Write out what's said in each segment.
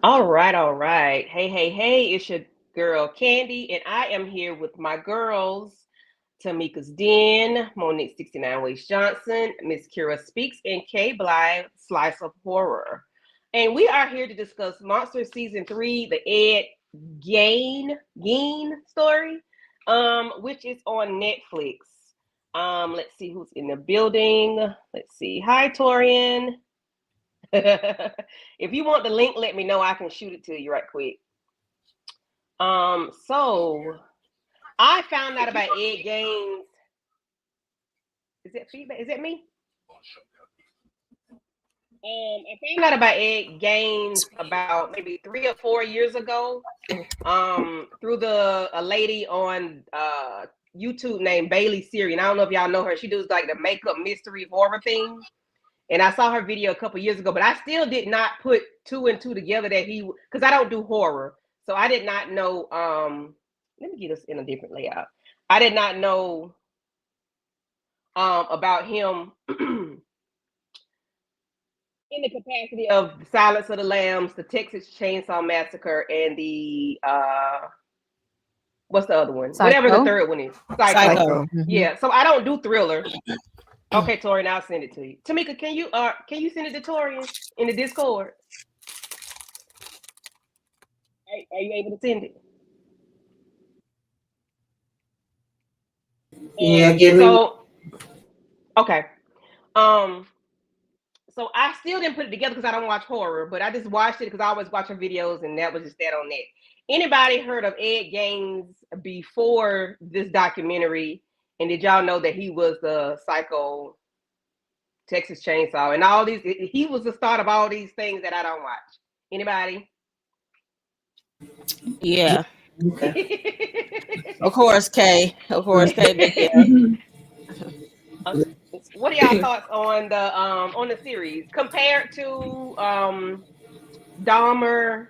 All right, all right. Hey, hey, hey, it's your girl Candy, and I am here with my girls, Tamika's Den, Monique 69 Ways Johnson, Miss Kira Speaks, and Kay Blythe, Slice of Horror. And we are here to discuss Monster Season 3, the Ed Gein story, which is on Netflix. Let's see who's in the building. Let's see. Hi, Torian. If you want the link, let me know. I can shoot it to you right quick. So I found out about Ed Gaines. Is that feedback? Is that me? I found out about Ed Gaines about maybe 3 or 4 years ago. Through the a lady on YouTube named Bailey Siri, and I don't know if y'all know her. She does like the makeup mystery horror thing. And I saw her video a couple years ago, but I still did not put two and two together that because I don't do horror. So I did not know. Let me get us in a different layout. I did not know about him in the capacity of Silence of the Lambs, the Texas Chainsaw Massacre, and the what's the other one? Psycho. Whatever the third one is. Psycho. Psycho. Yeah. So I don't do thriller. Okay, Tori, now I'll send it to you. Tamika, can you send it to Tori in the Discord? Are you able to send it? Yeah, give me. So okay. So I still didn't put it together because I don't watch horror, but I just watched it because I always watch her videos, and that was just that on that. Anybody heard of Ed Gaines before this documentary? And did y'all know that he was the Psycho Texas Chainsaw and all these? He was the start of all these things that I don't watch. Anybody? Yeah, Okay. of course, Kay. Of course, Kay. But What are y'all thoughts on the series compared to Dahmer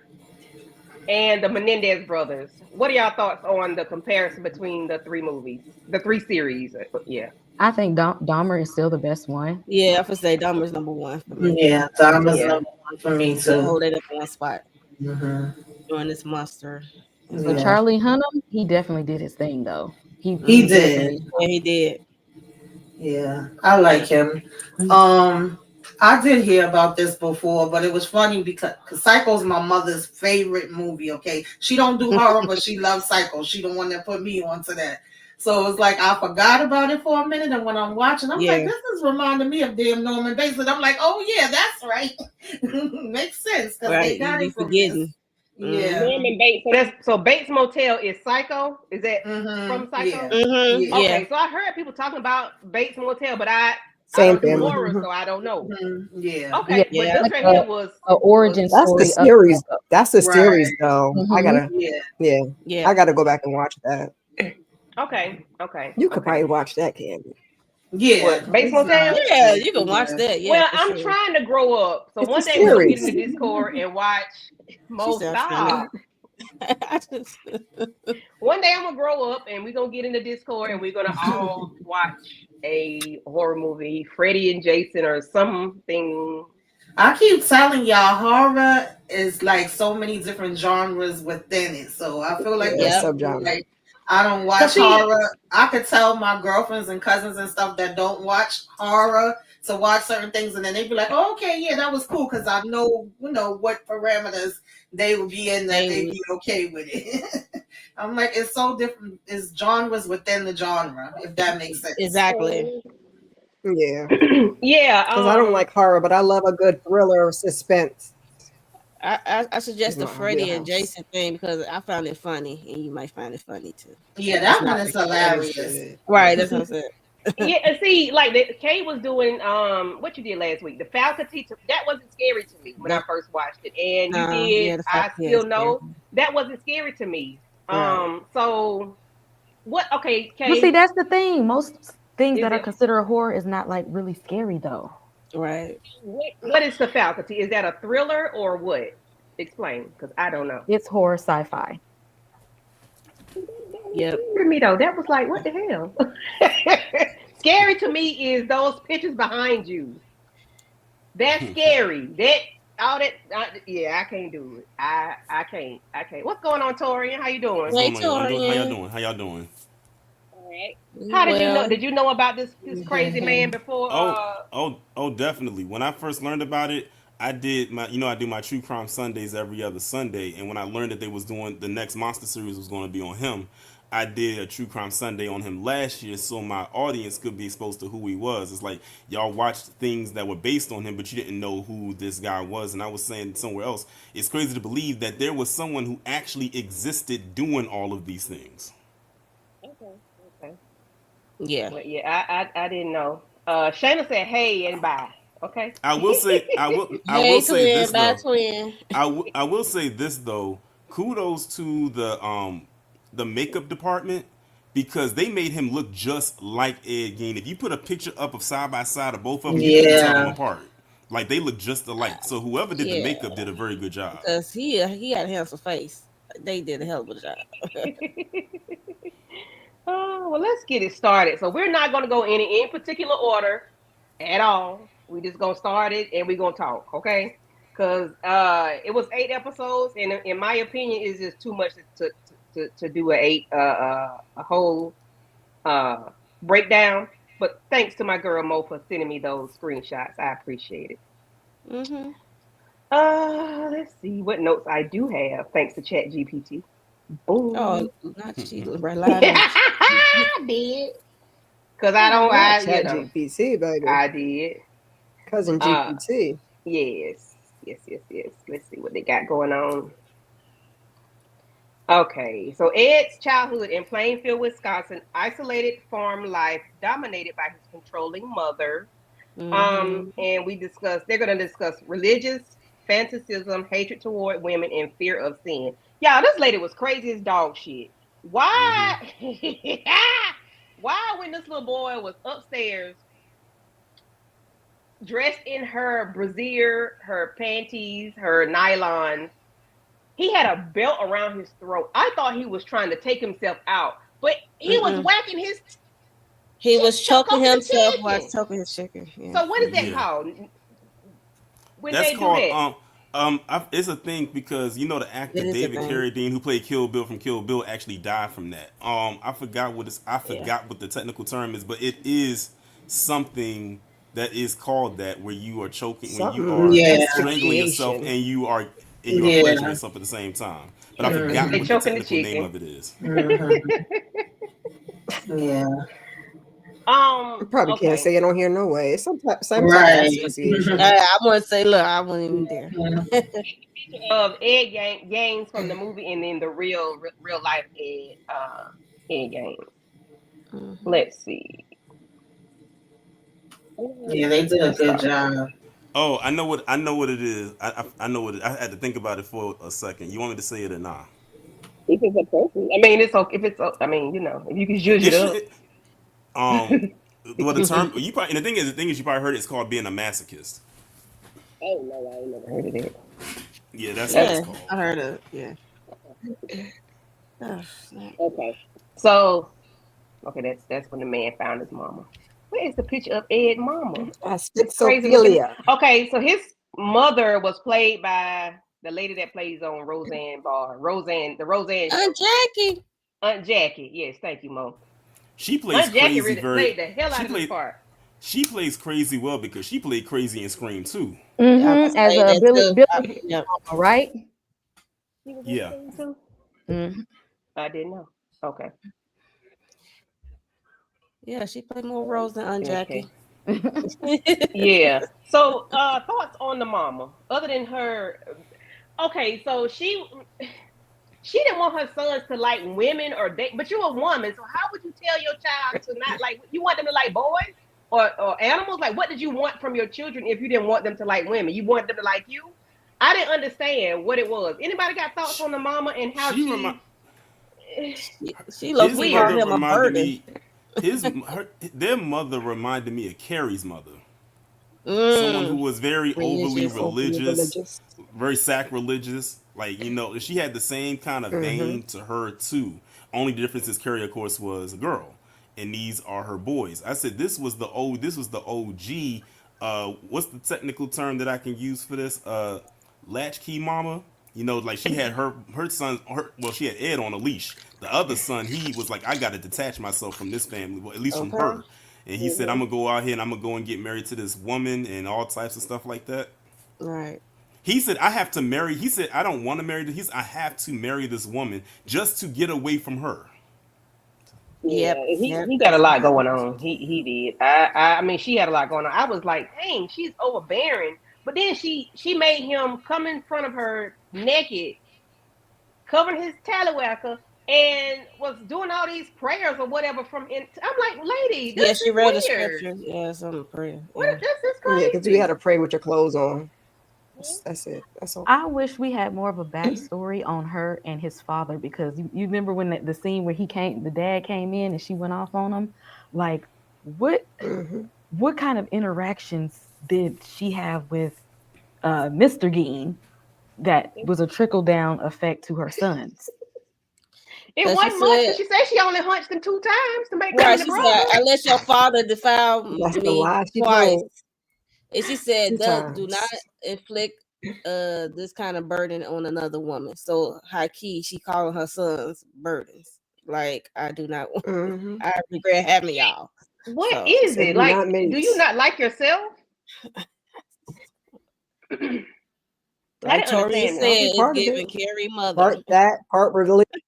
and the Menendez brothers? What are y'all thoughts on the comparison between the three movies, the three series? Yeah. I think Dahmer is still the best one. yeah, I would say Dahmer's number one for me. Yeah, that was Yeah. number one for me So too. hold it up one spot hmm doing this monster. But Yeah. Charlie Hunnam, he definitely did his thing though. He did. Definitely. Yeah, he did. Yeah, I like him. I did hear about this before, but it was funny because Psycho's my mother's favorite movie. Okay, she don't do horror, but she loves Psycho. She the one that put me onto that. So it's like I forgot about it for a minute, and when I'm watching, I'm like, Yeah. this is reminding me of damn Norman Bates. And I'm like, oh yeah, that's right. Makes sense because they Right, you got be it from this. forgetting. Yeah. Norman Bates. So Bates Motel is Psycho. Is that from Psycho? Yeah. Mm-hmm. Yeah. Okay, Yeah. so I heard people talking about Bates Motel, but I Same don't do family. horror, so I don't know. Yeah. Okay, Yeah. but this right here was A origin That's story. the series. That's the Right. series, though. I Mhm. gotta, Yeah. yeah, Yeah. I gotta go back and watch that. okay. You could Okay. probably watch that, Candy. Yeah. What, Bates Motel? Yeah, you can watch that. Yeah, Well, for I'm sure. trying to grow up, so It's one a day we're gonna get series. in the Discord and watch Mo sounds funny. Stop. I just, One day I'm gonna grow up and we're gonna get in the Discord and we're gonna all watch a horror movie, Freddy and Jason or something. I keep telling y'all, horror is like so many different genres within it. So I feel like Yeah, Yep. subgenre. like I don't watch Cause see, horror. I could tell my girlfriends and cousins and stuff that don't watch horror to watch certain things, and then they'd be like, "Oh, okay, yeah, that was cool," because I know, what parameters they would be in that they'd be okay with it. I'm like, it's so different. It's genres within the genre, if that makes sense. exactly. Yeah, yeah, because I don't like horror, but I love a good thriller or suspense. I suggest the My Freddy and wheelhouse. Jason thing because I found it funny, and you might find it funny too. Yeah, It's that not one is like hilarious. Good. right. That's what I said. yeah. And see, like Kay was doing what you did last week, the faculty. That wasn't scary to me when I first watched it, and you did. Yeah, the I fact still is, know that wasn't scary to me. Right. So what? Okay, But see, Kay, that's the thing. Most things is that are it considered horror is not like really scary though. right. what is the faculty? Is that a thriller or what? Explain, because I don't know. It's horror sci-fi. Yep. For me though, that was like, what the hell? Scary to me is those pictures behind you. That's scary. That all that. Yeah, I can't do it. I can't. I can't. What's going on, Torian? How you What's doing? Hey, going on, y'all? How y'all Torian. doing? How y'all doing? All right. How did you know? Well, Did you know about this crazy man before? Oh, definitely. When I first learned about it, I did my, I do my true crime Sundays every other Sunday, and when I learned that they was doing the next monster series was going to be on him, I did a true crime Sunday on him last year, so my audience could be exposed to who he was. It's like y'all watched things that were based on him, but you didn't know who this guy was. And I was saying somewhere else, it's crazy to believe that there was someone who actually existed doing all of these things. Okay. Okay. yeah. Well, yeah, I didn't know. Shayna said, "Hey and bye." Okay. I will say, I will Hey, say this twin. Bye, though. twin. I will say this though. Kudos to the makeup department because they made him look just like Ed Gein. If you put a picture up of side by side of both of them, you couldn't tell them Yeah. apart. Like they look just alike. So whoever did the Yeah, makeup did a very good job. because he had a handsome face. They did a hell of a job. Oh, well, let's get it started. So we're not going to go in any particular order at all. We just gonna start it and we're gonna talk, okay? Because it was 8 episodes, and in my opinion, it's just too much to do a whole uh breakdown. But thanks to my girl Mo for sending me those screenshots. I appreciate it. Mm-hmm. Let's see what notes I do have. Thanks to Chat GPT. Boom. Oh, not she relied on. I did. Cause I don't. Not You Chat know, GPT, baby. I did. Cousin Uh, GPT. yes, yes. Let's see what they got going on. Okay, so Ed's childhood in Plainfield, Wisconsin, isolated farm life dominated by his controlling mother. Mm-hmm. And they're gonna discuss religious fanaticism, hatred toward women, and fear of sin. Y'all, this lady was crazy as dog shit. Hmm. Why? Why, when this little boy was upstairs dressed in her brassiere, her panties, her nylons, he had a belt around his throat. I thought he was trying to take himself out, but he was Mm-mm. whacking his He was choking choking the himself while chicken. choking his chicken. Yeah. So what is that Yeah. called when That's they do called that? it's a thing because the actor It is a David thing. Carradine who played Kill Bill from Kill Bill actually died from that. I Yeah. forgot what the technical term is, but it is something that is called that where you are choking, when you Something are Yeah. strangling yourself asphyxiation. and you are pleasuring Yeah. yourself at the same time. But I forgot They Hmm. what the choking the technical name chicken. of it is. Hmm. Yeah. You probably can't Okay. say it on here, no way. It's some type of Right. asphyxiation. I wouldn't say, look, I wasn't even there. Mhm. Of Ed Gaines from the movie, and then the real life Ed Gaines. Mm-hmm. Let's see. Yeah, they did a Let's good start. job. Oh, I know what it is. I know what I had to think about it for a second. You want me to say it or not? If it's appropriate. I mean, it's okay. If it's, I mean, if you can judge It it should. up. Um, well, the term you probably, and the thing is you probably heard it's called being a masochist. Oh no, I ain't never heard of that. Yeah, that's what That's it's Yeah, called. I heard of yeah. Oh, snap. okay. So, okay, that's when the man found his mama. Where is the picture of Ed mama? This crazy looking. Asphyxophilia. Okay, so his mother was played by the lady that plays on the Roseanne Aunt show. Jackie. Aunt Jackie. Yes, thank you, Mo. She plays Aunt Jackie crazy really very. played the hell She out of this played. part. She plays crazy well because she played crazy in Scream too. I Mm-hmm. was As say a that Billy too. Billy, Yep. right? He was in Yeah. Scream too. Mm-hmm. I didn't know. Okay. Yeah, she played more roles than Aunt Okay. Jackie. Yeah. So, thoughts on the mama, other than her. Okay, so she didn't want her sons to like women or date, but you're a woman, so how would you tell your child to not like? You want them to like boys or animals? Like, what did you want from your children if you didn't want them to like women? You want them to like you? I didn't understand what it was. Anybody got thoughts She, on the mama and how she remi- she she low His key called weird? mother him a reminded burden. me. Their mother reminded me of Carrie's mother. Someone who Mm. was very overly Religious. Overly religious, religious. very sacrilegious. Like she had the same kind of Mm-hmm. vein to her too. Only difference is Carrie, of course, was a girl, and these are her boys. I said this was the OG what's the technical term that I can use for this? Latchkey mama. You know, like she had her son. She had Ed on a leash. The other son, he was like, I got to detach myself from this family, well, at least from Okay. her. And he said, I'm gonna go out here and I'm gonna go and get married to this woman and all types of stuff like that. Right. He said, I have to marry. He said, I don't want to marry. I have to marry this woman just to get away from her. Yeah, Yep. he got a lot going on. He did. I mean, she had a lot going on. I was like, dang, she's overbearing. But then she made him come in front of her naked, covering his tallywhacker, and was doing all these prayers or whatever from. I'm like, lady, Yeah, this she is read the weird. scripture. Yeah, some prayer. What Yeah. is this? Is Yeah, crazy. because you had to pray with your clothes on. That's it. That's all. I wish we had more of a backstory on her and his father because you remember when the scene where the dad came in and she went off on him, like what Mm-hmm. what kind of interactions did she have with Mr. Gein that was a trickle down effect to her sons? It But she wasn't much said, because she said she only hunched him 2 times to make right, him the she said, brother. unless your father defile That's the me lie she twice. told And she said, 2 do not times. inflict this kind of burden on another woman. So high key, she calling her sons burdens. Like, I do not want, Mm-hmm. I regret having y'all. What So is Said it? we Like, not do you mates. not like yourself? I like didn't Tori understand said, that. Probably it's part of giving it. Carrie mother. Part that, part religion.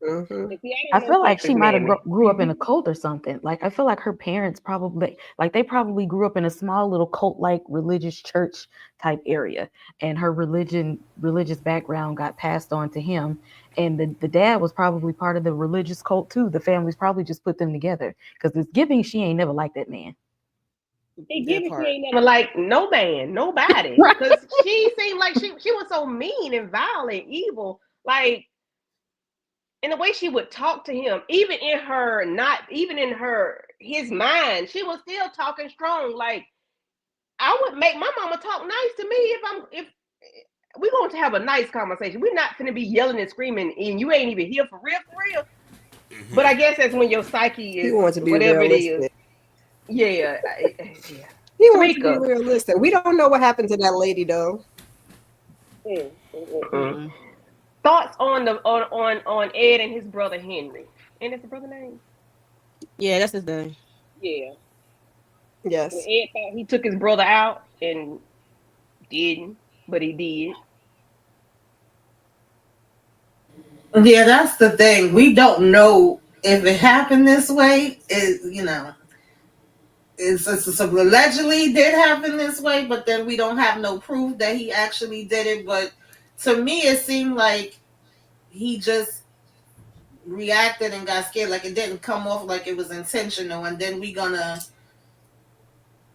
Mm-hmm. See, I don't know feel like she Texas might have Mammy. grew up in a cult or something. Like I feel like her parents probably they probably grew up in a small little cult like religious church type area, and her religious background got passed on to him. And the dad was probably part of the religious cult too. The families probably just put them together because it's giving she ain't never liked that man. They That give it, she part. ain't never like no man, nobody. Right. Because she seemed like she was so mean and violent, evil. Like, in the way she would talk to him, even in his mind, she was still talking strong. Like, I would make my mama talk nice to me if we're going to have a nice conversation. We're not going to be yelling and screaming, and you ain't even here for real, for real. But I guess that's when your psyche He is wants to be whatever it is. realistic. Yeah, yeah. He wants to be Tamika. realistic. We don't know what happened to that lady though. Mm-mm. Thoughts on Ed and his brother Henry. And that's the brother name? Yeah, that's his thing. Yeah. When Yes. Ed thought he took his brother out and didn't, but he did. Yeah, that's the thing. We don't know if it happened this way. It's allegedly did happen this way, but then we don't have no proof that he actually did it. But to me, it seemed like he just reacted and got scared. Like it didn't come off like it was intentional. And then we gonna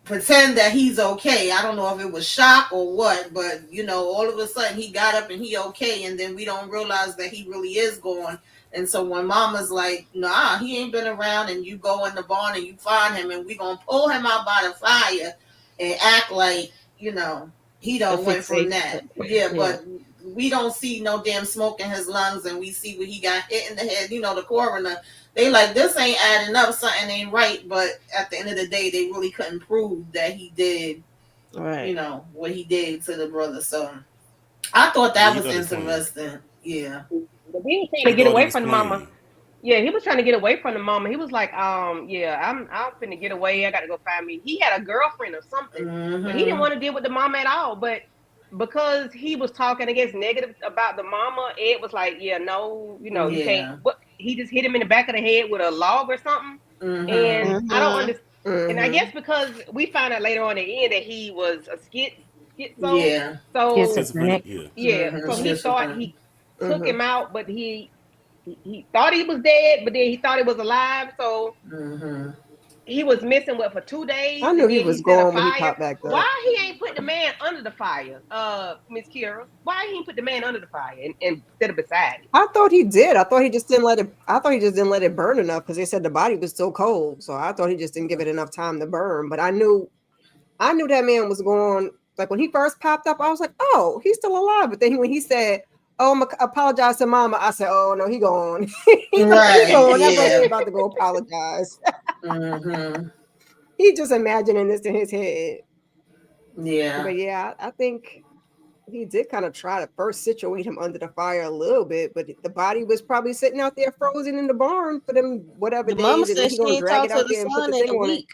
pretend that he's okay. I don't know if it was shock or what, but all of a sudden he got up and he okay, and then we don't realize that he really is gone. And so when mama's like, nah, he ain't been around, and you go in the barn and you find him, and we gonna pull him out by the fire and act like, he A don't went from fixation. that. Yeah, Yeah. but we don't see no damn smoke in his lungs, and we see when he got hit in the head, the coroner. They like, this ain't adding up, something ain't right. But at the end of the day, they really couldn't prove that he did, Right. what he did to the brother. So I thought Yeah, that he was thought he was playing. interesting. Yeah. But he was trying He to get thought he away was from the mama. playing. Yeah, he was trying to get away from the mama. He was like, yeah, I'm finna get away. I gotta go find me. He had a girlfriend or something, but he didn't want to deal with the mama at all. But because he was talking, I guess, negative about the mama, Ed was like, yeah, no, you can't. Yeah. But he just hit him in the back of the head with a log or something. Mm-hmm. And I don't Mm-hmm. understand. And I guess because we found out later on in the end that he was a schizo. Yeah. So Schizophrenic, yeah. yeah, Mhm. so he thought Schizophrenic. he took him out, but he thought he was dead, but then he thought he was alive. So Mm-hmm. he was missing for 2 days. I knew and he then was set a gone when he fire. popped back up. Why he ain't put the man under the fire, Miss Kira? Why he ain't put the man under the fire and instead of beside it? I thought he did. I thought he just didn't let it burn enough because they said the body was still cold. So I thought he just didn't give it enough time to burn. But I knew that man was gone. Like when he first popped up, I was like, oh, he's still alive. But then when he said, oh, I'm apologize to mama, I said, oh no, he gone. He's Right, gone. That yeah. brother about to go apologize. Mm-hmm. He's just imagining this in his head. Yeah. But yeah, I think he did kind of try to first situate him under the fire a little bit, but the body was probably sitting out there frozen in the barn for them whatever The mama days, and then said he she gonna ain't drag talked it to out the there and put the son thing in a on it. week.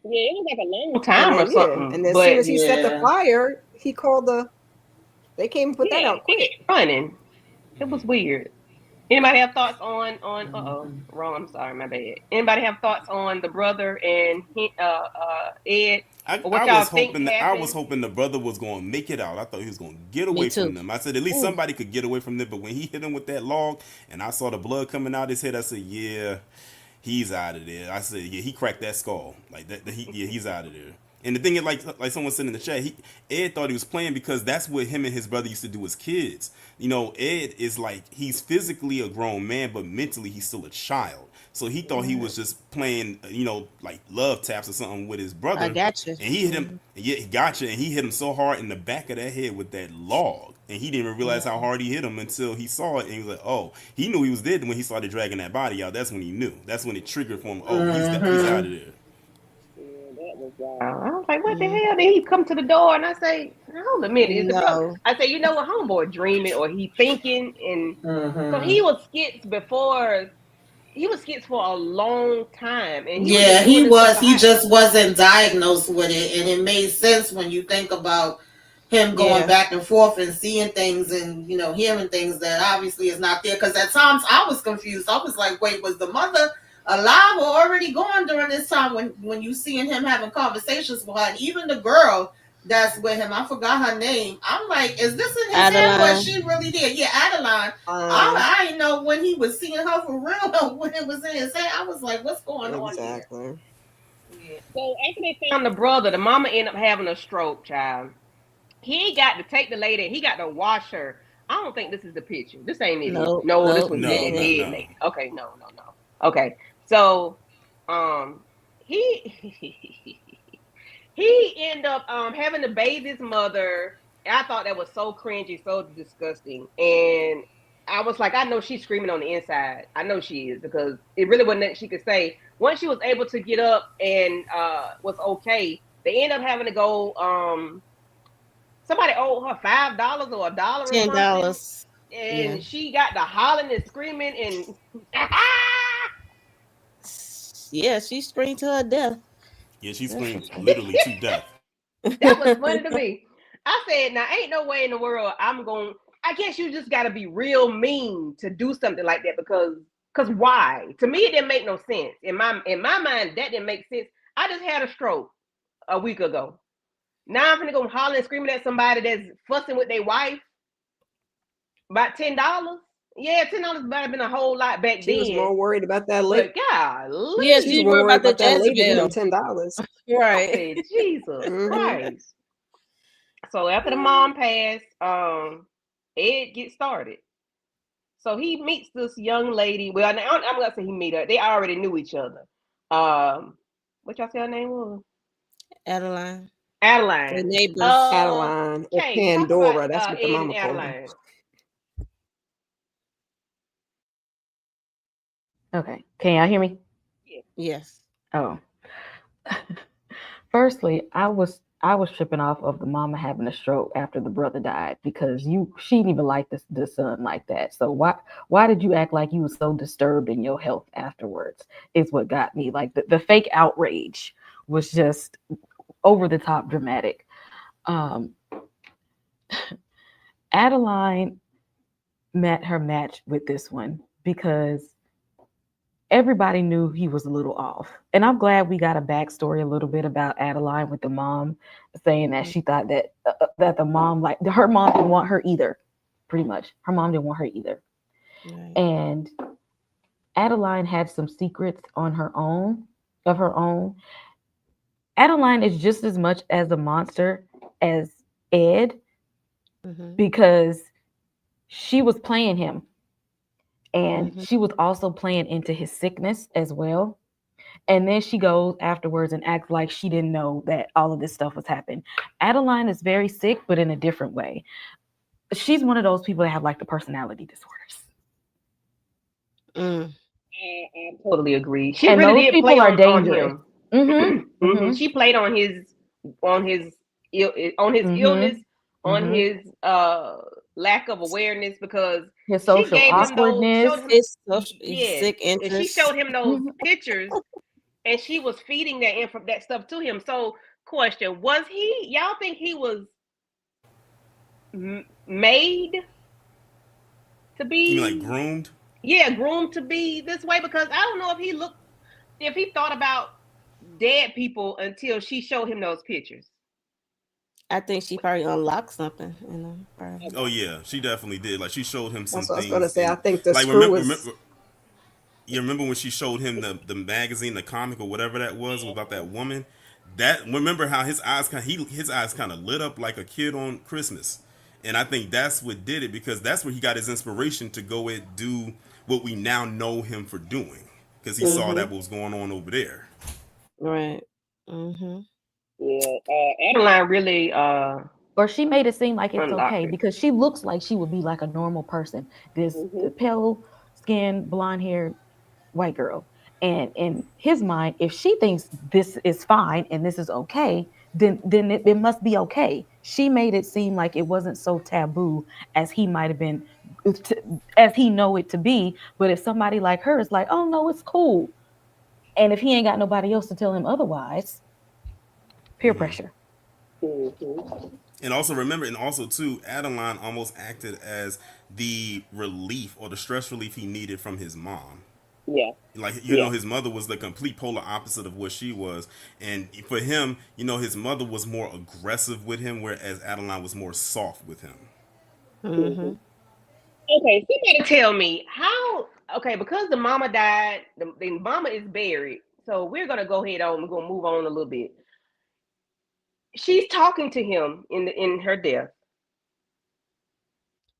Yeah, it was like a long And time or then something. and as but soon as he set the Yeah. fire, he called they came and put that yeah, out quick. running. It was weird. Anybody have thoughts on wrong, I'm sorry, my bad. Anybody have thoughts on the brother and Ed? Or what y'all think I was happened? hoping the brother was going to make it out. I thought he was going to get Me away too. from them. I said at least Ooh. somebody could get away from them. But when he hit him with that log, and I saw the blood coming out his head, I said, yeah, he's out of there. I said, yeah, he cracked that skull like that. He's out of there. And the thing is, like someone said in the chat, Ed thought he was playing because that's what him and his brother used to do as kids. You know, Ed is like he's physically a grown man, but mentally he's still a child. So he thought he was just playing, like love taps or something with his brother. I got you. And he hit him. Yeah, he got you. And he hit him so hard in the back of that head with that log. And he didn't even realize how hard he hit him until he saw it. And he was like, oh, he knew he was dead when he started dragging that body out. That's when he knew. That's when it triggered for him. Oh, he's out of there. I was like, what the hell? Then he come to the door and I say, hold a minute, is the brother? No. I say, you know what, homeboy dreaming or he thinking, and so he was skits before. He was skits for a long time, and he was Yeah, just doing he this was. stuff He behind. just wasn't diagnosed with it, and it made sense when you think about him going Yeah. back and forth and seeing things and hearing things that obviously is not there. Because at times I was confused. I was like, "Wait, was the mother alive or already gone during this time?" When you seeing him having conversations with her, and even the girl that's with him, I forgot her name. I'm like, is this in his head or is she really there? Yeah, Adeline. I didn't know when he was seeing her for real when it was in his head. I was like, what's going on here? Exactly. Yeah. So after they found the brother, the mama ended up having a stroke, child. He got to take the lady. He got to wash her. I don't think this is the picture. This ain't it. No, No, this no, was the No, dead no. lady. Okay, no. Okay, so he he ended up having to bathe his mother. I thought that was so cringy, so disgusting, and I was like, I know she's screaming on the inside. I know she is because it really wasn't that she could say. Once she was able to get up and was okay, they ended up having to go. Somebody owed her $5 or $1 or something, $10. and Yeah. she got to hollering and screaming and Yeah, she screamed to her death. Yeah, she screamed literally to death. that was funny to me. I said, now ain't no way in the world I'm going. I guess you just got to be real mean to do something like that because why? To me, it didn't make no sense. In my mind, that didn't make sense. I just had a stroke a week ago. Now I'm gonna go hollering and screaming at somebody that's fussing with their wife about $10. Yeah, $10 might have been a whole lot back She was then. more worried about that lady. But golly, Yeah, She's she more worried about the that lady than them Jezebel. $10. I Right. said, Jesus Mhm. Christ. So after the mom passed, Ed gets started. So he meets this young lady. Well, now I'm gonna say he meet her. They already knew each other. What y'all say her name was? Adeline. The Adeline. neighbors. Adeline or Okay, talk Pandora. about That's what the Ed and mama called her. Adeline. Okay. Can y'all hear me? Yes. Oh. Firstly, I was tripping off of the mama having a stroke after the brother died because she didn't even like the son like that. So why did you act like you were so disturbed in your health afterwards? Is what got me. Like the fake outrage was just over the top dramatic. Adeline met her match with this one because everybody knew he was a little off. And I'm glad we got a backstory a little bit about Adeline with the mom saying that she thought that that the mom, like her mom didn't want her either. Pretty much. Her mom didn't want her either. Right. And Adeline had some secrets of her own. Adeline is just as much as a monster as Ed because she was playing him. And she was also playing into his sickness as well. And then she goes afterwards and acts like she didn't know that all of this stuff was happening. Adeline is very sick, but in a different way. She's one of those people that have like the personality disorders. I totally agree. She and really those did people play are on dangerous. him. She played on his illness, on his lack of awareness, because his she social gave him those, awkwardness. showed him, His yes, sick and she interest. showed him those pictures, and she was feeding that stuff to him. So, question: was he? Y'all think he was made to be? You mean like groomed? Yeah, groomed to be this way, because I don't know if he thought about dead people until she showed him those pictures. I think she probably unlocked something, you know. Probably. Oh yeah, she definitely did. Like she showed him some That's what I was things. gonna say. I And, think the like screw was. you remember when she showed him the magazine, the comic or whatever that was about that woman? That remember how his eyes kind of lit up like a kid on Christmas, and I think that's what did it, because that's where he got his inspiration to go and do what we now know him for doing, because he saw that what was going on over there. Right. Yeah, Adeline really Or she made it seem like it's unlocked okay it. because she looks like she would be like a normal person. This pale skin, blonde haired white girl. And in his mind, if she thinks this is fine and this is okay, then it must be okay. She made it seem like it wasn't so taboo as he might have been, as he know it to be. But if somebody like her is like, oh no, it's cool, and if he ain't got nobody else to tell him otherwise, peer pressure. And also remember, and also too, Adeline almost acted as the relief or the stress relief he needed from his mom. Yeah. Like, you know, his mother was the complete polar opposite of what she was. And for him, you know, his mother was more aggressive with him, whereas Adeline was more soft with him. Okay, somebody tell me how. Okay, because the mama died, the mama is buried. So we're gonna go ahead on. We're gonna move on a little bit. She's talking to him in her death.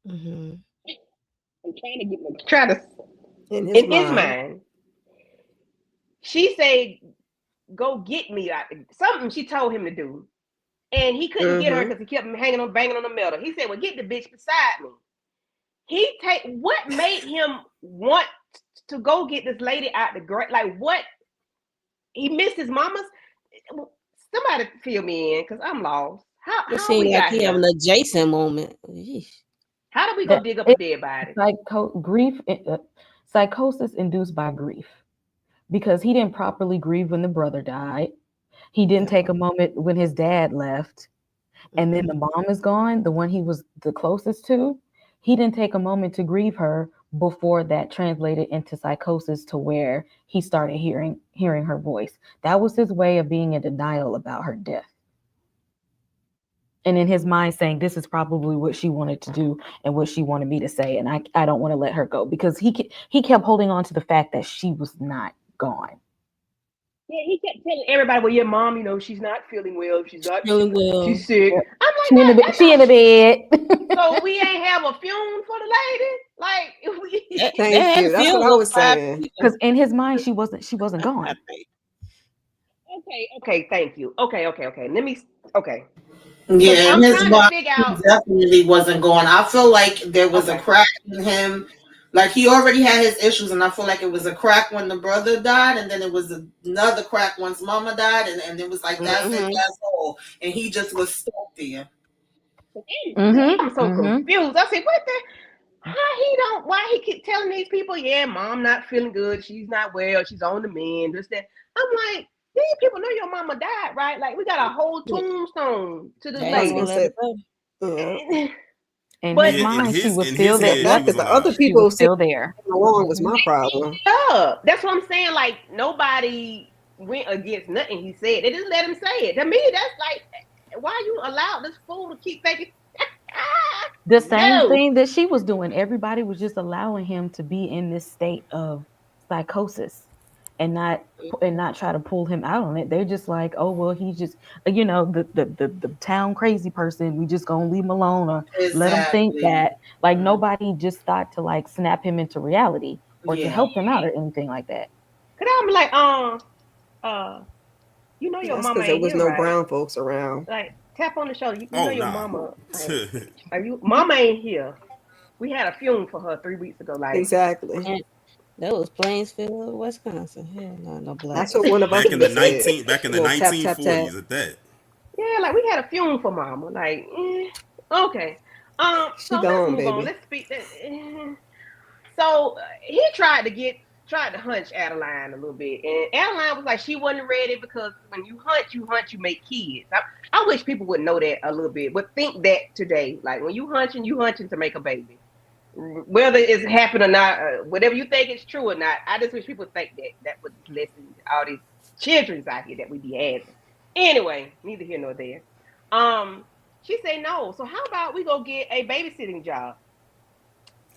I'm trying to In in his mind. She said, "Go get me." Something she told him to do, and he couldn't get her because he kept banging on the metal. He said, "Well, get the bitch beside me." What made him want to go get this lady out the grave? Like, what? He missed his mama's. Somebody fill me in, because I'm lost. How we got he here? having a Jason moment. How do we go dig up a dead body? Psychosis induced by grief, because he didn't properly grieve when the brother died. He didn't take a moment when his dad left, and then the mom is gone, the one he was the closest to. He didn't take a moment to grieve her before that translated into psychosis, to where he started hearing her voice. That was his way of being in denial about her death. And in his mind saying, this is probably what she wanted to do and what she wanted me to say, and I don't want to let her go, because he kept holding on to the fact that she was not gone. Yeah, he kept telling everybody, "Well, your mom, you know, she's not feeling well. She's not feeling well. She's sick." I'm like, she in the bed. So we ain't have a funeral for the lady. Like, Thank you. That's what I was saying. Because in his mind, she wasn't gone. Okay. Thank you. Okay. Let me. Okay. Yeah, I'm his trying to figure out. definitely wasn't going. I feel like there was a crack in him. Like, he already had his issues, and I feel like it was a crack when the brother died, and then it was another crack once mama died, and it was like, that's it, that's all. And he just was stuck there. I'm so confused. I said, what the? Why he keep telling these people, yeah, mom not feeling good, she's not well, she's on the mend, this, that. I'm like, these people know your mama died, right? Like, we got a whole tombstone to this lady. But in mine, she was still there. The other people still there. Along was my problem. That's what I'm saying. Like, nobody went against nothing he said. They just let him say it. To me, that's like, why you allowed this fool to keep thinking? The same thing that she was doing. Everybody was just allowing him to be in this state of psychosis, and not try to pull him out on it. They're just like, oh well, he's just, you know, the town crazy person. We just gonna leave him alone, or let him think that. Like, nobody just thought to like snap him into reality or to help him out or anything like that. Could I be like, you know your mama ain't there was here, no right? brown folks around. Like, tap on the shoulder. You know your mama. Like, Mama ain't here. We had a funeral for her 3 weeks ago. Like, exactly. That was Plainsfield, Wisconsin. Hell no, no That's blacks. what one of us would have said. Back in the Little tap tap tap. 1940s at that. Yeah, like we had a funeral for mama. Like, okay. She So let's gone, move on. baby. Let's speak. So he tried to hunch Adeline a little bit, and Adeline was like she wasn't ready because when you hunt, you make kids. I wish people would know that a little bit, but think that today, like when you hunching to make a baby, whether it's happened or not, whatever you think is true or not. I just wish people think that would lessen all these childrens out here that we be having. Anyway, neither here nor there. She said no. So how about we go get a babysitting job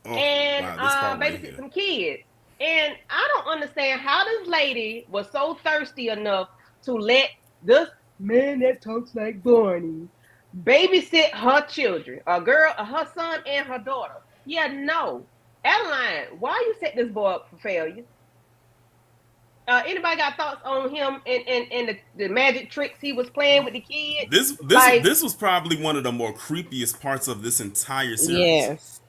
Oh and wow, this part right babysit here. some kids? And I don't understand how this lady was so thirsty enough to let this man that talks like Barney babysit her children, her son and her daughter. Yeah, no. Adeline, why you set this boy up for failure? Anybody got thoughts on him and the magic tricks he was playing with the kids? Like, This was probably one of the more creepiest parts of this entire series. Yes.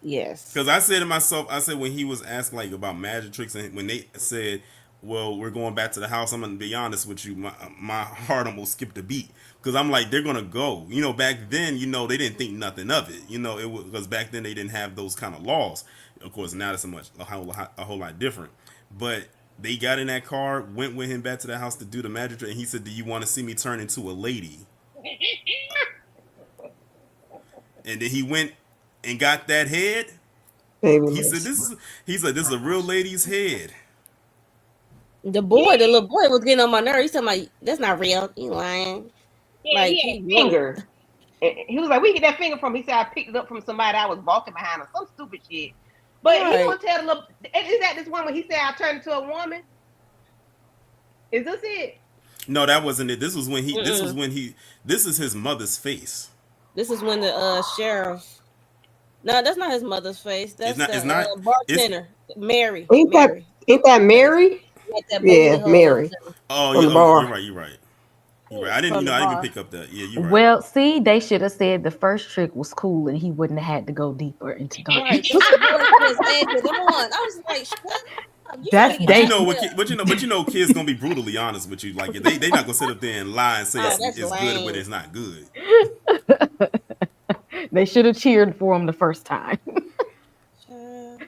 Yes. Because I said to myself, I said when he was asked like about magic tricks, and when they said, "Well, we're going back to the house," I'm gonna be honest with you, my heart almost skipped a beat because I'm like, they're gonna go. You know, back then, they didn't think nothing of it. It was because back then they didn't have those kind of laws. Of course, now it's a whole lot different. But they got in that car, went with him back to the house to do the magic trick, and he said, "Do you want to see me turn into a lady?" And then he went and got that head. Baby He said, "This is a real lady's head." The little boy was getting on my nerves. He's talking like, that's not real. You lying. yeah, Like, he had fingers. And he was like, "We get that finger from." He said, "I picked it up from somebody I was walking behind or some stupid shit." But he Right. gonna tell the little. Is that this one when he said, "I turned into a woman"? Is this it? No, that wasn't it. This was when he. This was Mm-mm. when he. This is his mother's face. This is when the sheriff. No, that's not his mother's face. It's That's not. the It's not. It's. bartender, Mary. Ain't Mary. that Mary? Like that Yeah, booty Mary hole Oh, from you. the Oh, you're bar. right. You're right. You're right. I didn't. from the I didn't even bar. pick up that. Yeah, you're right. Well, see, they should have said the first trick was cool and he wouldn't have had to go deeper into Right. darkness. This is where his ass come on. I was like, shut up. You That's trying to But get you they. out know of what? jail. Kids gonna be brutally honest with you. Like they not gonna sit up there and lie and say Oh, that's it's good when lame. it's not good. They should have cheered for him the first time. Child.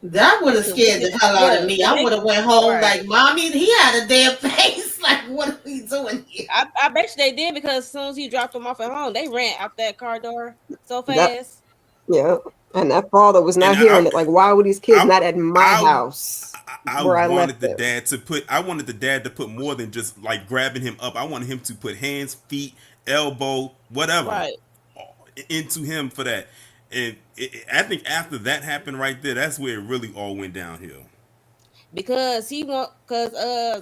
That would have scared the hell out of me. I would have went home Right. like, "Mommy, he had a damn face. Like, what are we doing here?" I bet you they did because as soon as he dropped them off at home, they ran out that car door so That fast. yeah. And that father was And not hearing it. Like, why would these kids I, not at my I, house I where I wanted left the them? dad to put. I wanted the dad to put more than just like grabbing him up. I wanted him to put hands, feet, elbow, whatever, Right. into him for that. And I think after that happened right there, that's where it really all went downhill. Because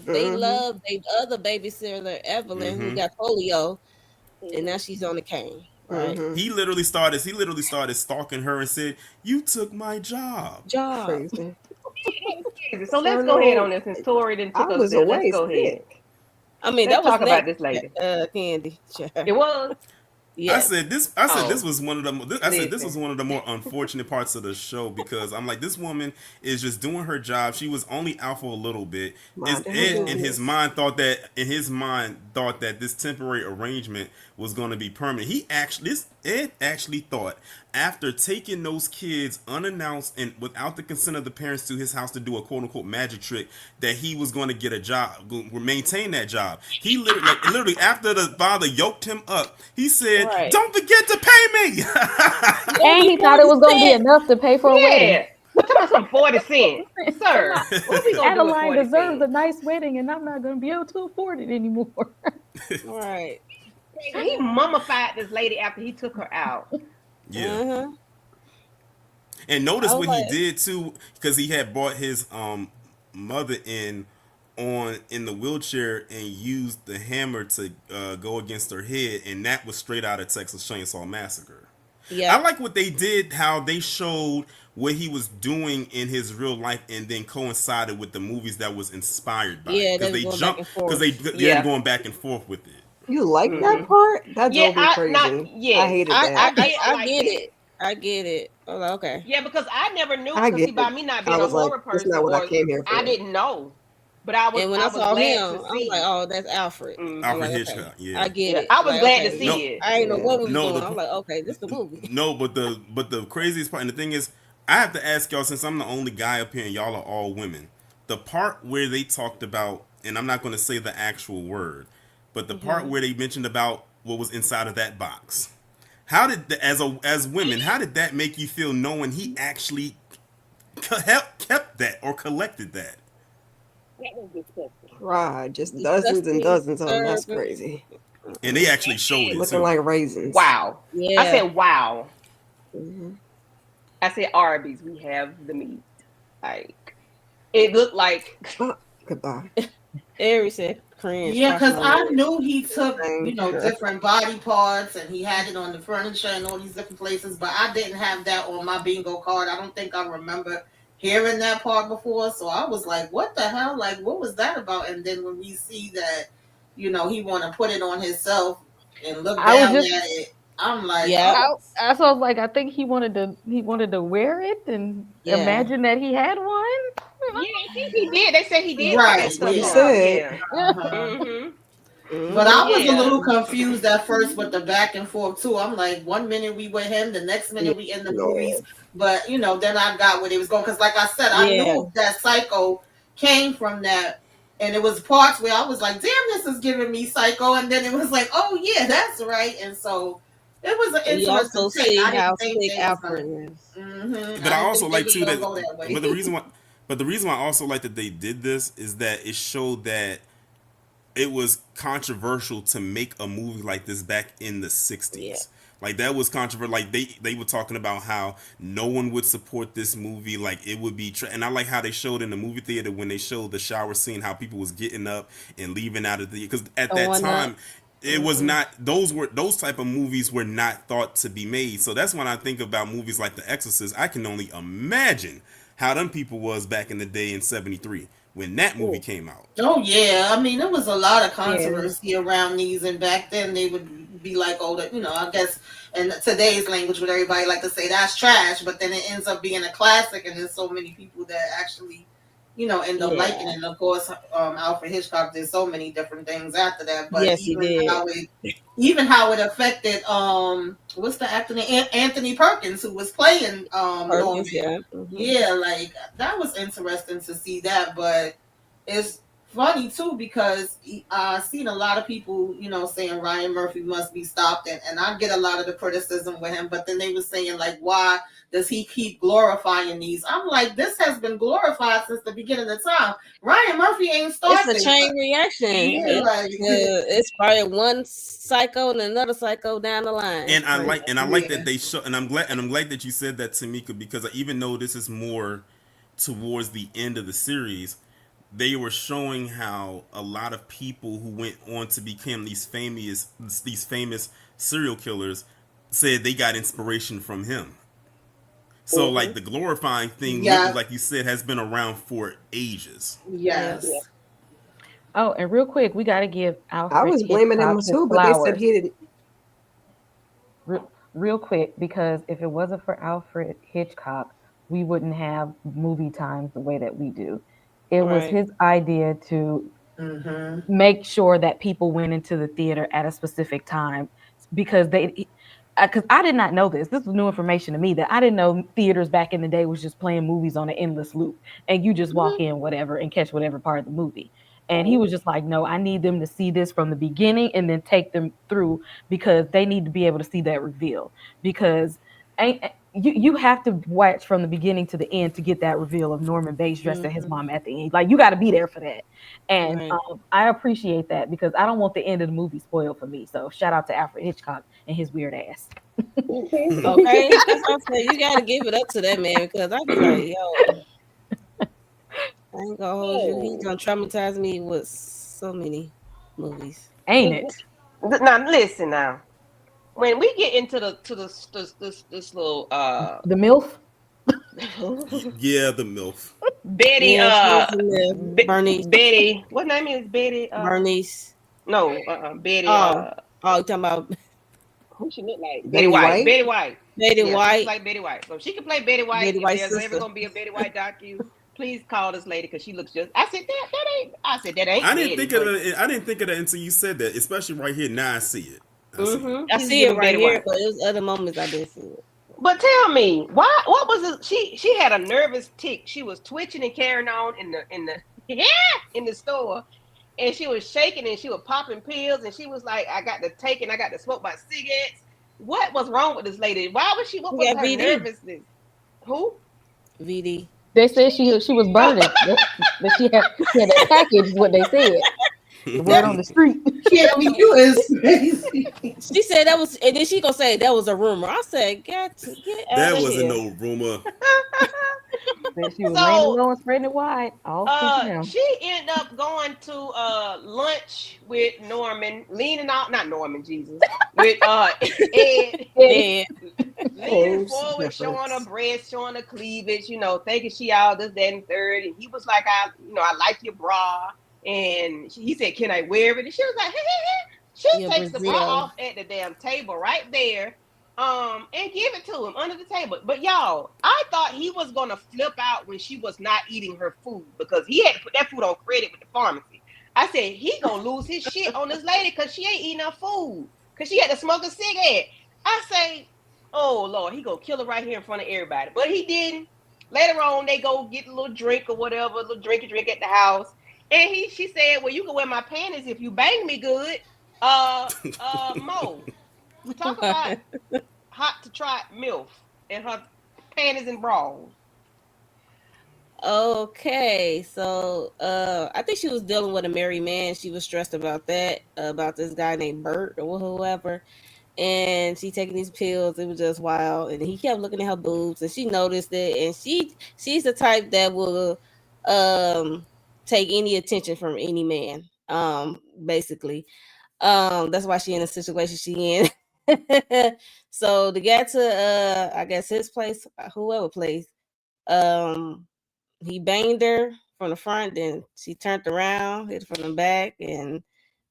they Hmm. love the other babysitter, Evelyn, who Hmm. got polio, and now she's on the cane. Right. Hmm. He literally started stalking her and said, "You took my job." Job. Crazy. So let's Sure go ahead know. on this since Tori didn't I took us was there. Let's away go ahead. sick. I mean, Let's that was talk about next, this lady. Candy. It was. Yes. I said Oh, this was one of the. I said this was listen. one of the more unfortunate parts of the show because I'm like, this woman is just doing her job. She was only out for a little bit. Minding her Ed business. in his mind thought that this temporary arrangement was going to be permanent. Ed actually thought after taking those kids unannounced and without the consent of the parents to his house to do a quote unquote magic trick that he was going to get a job, maintain that job. He literally after the father yoked him up, he said, Right. "Don't forget to pay me." And he thought it was going to be enough to pay for a wedding. Yeah. Talking about some 40 cents. Sir, what we gonna do with Adeline 40 deserves a cents? nice wedding, and I'm not going to be able to afford it anymore. Right. He mummified this lady after he took her out. Yeah. Uh-huh. And notice I what was he like, did too, because he had brought his mother in the wheelchair and used the hammer to go against her head, and that was straight out of Texas Chainsaw Massacre. I yeah. like what they did, how they showed what he was doing in his real life, and then coincided with the movies that was inspired by it, Yeah, because they they was going back jumped, and because forth. they're Yeah. going back and forth with it. You like Hmm. that part? That Yeah, drove me crazy. I yes. hated I that. I get like it. that. I get it. I was like, okay. Yeah, because I never knew. I Because get see, by it. me not I being a was like, horror that's person, not what I or came here I for. didn't know, but I was And when I I was saw glad him, to I was see. like, oh, that's Alfred. I'm Alfred like, Mm-hmm. okay, Hitchcock. I Yeah. get Yeah, it. I was Like, glad to okay, No, see it. I ain't know Yeah. what we was no, doing. I'm like, okay, this the movie. no, but the craziest part, and the thing is, I have to ask y'all, since I'm the only guy up here and y'all are all women, the part where they talked about, and I'm not going to say the actual word, but the part where they mentioned about what was inside of that box. How did as women, how did that make you feel knowing he actually kept that or collected that? That was disgusting. Right, just dozens and Disgusting, dozens of them. That's disturbing. crazy. And they actually showed it Looking too. like raisins. Wow. I Yeah. said, wow. Hmm. I said, Arby's, we have the meat. Like, it looked like. Oh, goodbye. Every said cringe. Yeah, Crossed because my I leg. knew he took, Thank you. different body parts and he had it on the furniture and all these different places, but I didn't have that on my bingo card. I don't think I remember hearing that part before. So I was like, what the hell? Like, what was that about? And then when we see that, he want to put it on himself and look I was down at just it, I'm like, Yeah. oh, I so I was like, I think he wanted to wear it and Yeah. imagine that he had one. Yeah, I think he did. They said he did put that right, That's what stuff he yeah. on. said. Yeah. Uh-huh. Mm-hmm. But But I was a yeah. little confused at first with the back and forth too. I'm like, one minute we with him, the next Yeah, minute we in the movies. man. But then I got where they was going because, like I said, I Yeah. knew that Psycho came from that, and it was parts where I was like, "Damn, this is giving me Psycho," and then it was like, "Oh yeah, that's right." And so it was an And you interesting also take. see I how didn't think sick they was gonna. Alfred is. Mm-hmm. But I I didn't also think they like was too gonna that. go that way. But the reason why, I also like that they did this is that it showed that it was controversial to make a movie like this back in the Yeah. 60s. Like that was controversial. Like they were talking about how no one would support this movie. Like it would be, and I like how they showed in the movie theater when they showed the shower scene how people was getting up and leaving out of the, because at that Throwing up. time it was not, those type of movies were not thought to be made. So that's when I think about movies like The Exorcist. I can only imagine how them people was back in the day in '73 when that movie came out. Oh yeah, I mean, there was a lot of Yeah. controversy around these, and back then they would be like, "Oh, I guess in today's language, would everybody like to say that's trash?" But then it ends up being a classic, and there's so many people that actually, end up liking it. And of course, Alfred Hitchcock did so many different things after that. But Yes, he did. even how it affected, what's the actor name? Anthony Perkins, who was playing Norman. Purpose, yeah. Yeah, like that was interesting to see that, but it's funny too because I've seen a lot of people, saying Ryan Murphy must be stopped, and I get a lot of the criticism with him, but then they were saying like, why does he keep glorifying these? I'm like, this has been glorified since the beginning of time. Ryan Murphy ain't started. It's a chain reaction. Yeah, like It's probably one psycho and another psycho down the line. And I like Yeah. that they show, and I'm glad that you said that, Tamika, because even though this is more towards the end of the series, they were showing how a lot of people who went on to become these famous serial killers said they got inspiration from him. So like the glorifying thing, Yeah. like you said, has been around for ages. Yes. Yeah. Oh, and real quick, we got to give Alfred I was blaming him Hitchcock his too, but they said flowers. he didn't. Real quick, because if it wasn't for Alfred Hitchcock, we wouldn't have movie times the way that we do. It was Right. his idea to Mm-hmm. make sure that people went into the theater at a specific time because because I did not know this. This was new information to me that I didn't know theaters back in the day was just playing movies on an endless loop and you just walk in whatever and catch whatever part of the movie. And he was just like, no, I need them to see this from the beginning and then take them through because they need to be able to see that reveal. Because you have to watch from the beginning to the end to get that reveal of Norman Bates dressed as his mom at the end. Like you got to be there for that. And Right. I appreciate that because I don't want the end of the movie spoiled for me. So shout out to Alfred Hitchcock and his weird ass. Okay. That's what I'm saying. You gotta give it up to that man because I be like, yo, I ain't gonna hold you. He gonna traumatize me with so many movies. Ain't it? Now listen now. When we get into this little The MILF? Yeah, the MILF. Betty Yeah, she was in there. Bernice. Betty, what name is Betty? Bernice. No, Betty. Oh, you talking about Who she look like? Betty White? Betty White. Betty Yeah, she White. looks like Betty White. So she can play Betty White. Betty If White's there's ever sister. gonna be a Betty White docu, please call this lady because she looks just. I said that ain't. I said that ain't. I didn't Betty, think of it. I didn't think of that until you said that. Especially right here. Now I see it. I see it. I see it right here, but there's other moments I didn't see it. But tell me, why? What was it? She had a nervous tick. She was twitching and carrying on in the store, and she was shaking and she was popping pills, and she was like, "I got to take and I got to smoke my cigarettes." What was wrong with this lady? Why was she? What was her VD. nervousness? Who? VD. They said she was burning. That she had that package. Is what they said. The word on the street. Yeah, you is crazy. She said that was, and then she gonna say that was a rumor. I said, get out That of wasn't here. no rumor. She was laying low and spreading it wide. She ended up going to lunch with Norman, leaning out, not Norman, Jesus, with Ed, leaning forward, showing her breast, showing her cleavage, thinking she all this, that, and third. And he was like, I like your bra. And he said, can I wear it? And she was like, hey. She takes the bra off at the damn table right there. And give it to him under the table. But y'all, I thought he was gonna flip out when she was not eating her food because he had to put that food on credit with the pharmacy. I said he gonna lose his shit on this lady because she ain't eating her food because she had to smoke a cigarette. I say, oh Lord, he gonna kill her right here in front of everybody. But he didn't. Later on, they go get a little drink or whatever, a little drink at the house. And she said, well, you can wear my panties if you bang me good. Mo. Talk about hot to try MILF and her panties and bras. Okay, so I think she was dealing with a married man. She was stressed about that, about this guy named Bert or whoever. And she taking these pills. It was just wild. And he kept looking at her boobs, and she noticed it. And she's the type that will take any attention from any man. Basically. That's why she in the situation she in. So to get to I guess his place, whoever place, he banged her from the front, then she turned around, hit from the back, and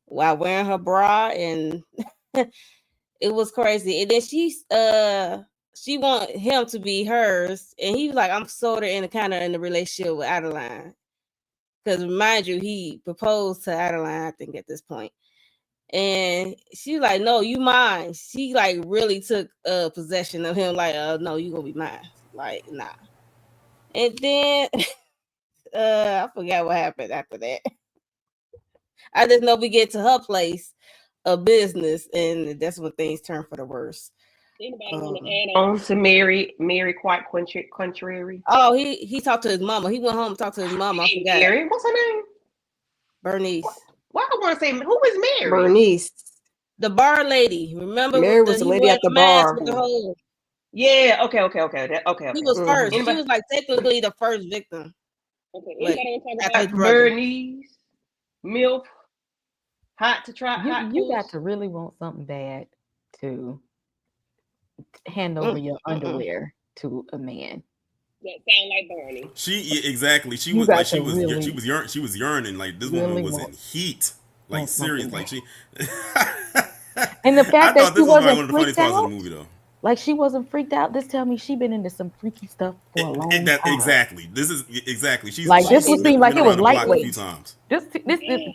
while wearing her bra, and it was crazy. And then she wanted him to be hers, and he was like, I'm sort of in the relationship with Adeline. Because mind you, he proposed to Adeline, I think, at this point. And she like, no, you mine. She like really took possession of him. Like, no, you gonna be mine. Like, nah. And then I forgot what happened after that. I just know we get to her place of business, and that's when things turn for the worse. Anybody want to add on to Mary quite contrary? Oh, he talked to his mama. He went home and talked to his mama. Hey, Mary, what's her name? Bernice. Why I want to say who is Mary? Bernice, the bar lady. Remember, Mary was the lady at the bar. Okay. Okay. He was first. She was like technically the first victim. Okay. Anybody want to talk about Bernice, MILF, hot to try? You got to really want something bad to hand over your underwear to a man. That sound like Bernie. Exactly. She was yearning. Like this woman was in heat. Like serious. Like she. And the fact that she wasn't one of the funniest parts of the movie, though. Like she wasn't freaked out. This tell me she been into some freaky stuff for a long time. Exactly. This is exactly. She's like this would seem like it was lightweight. A few times. This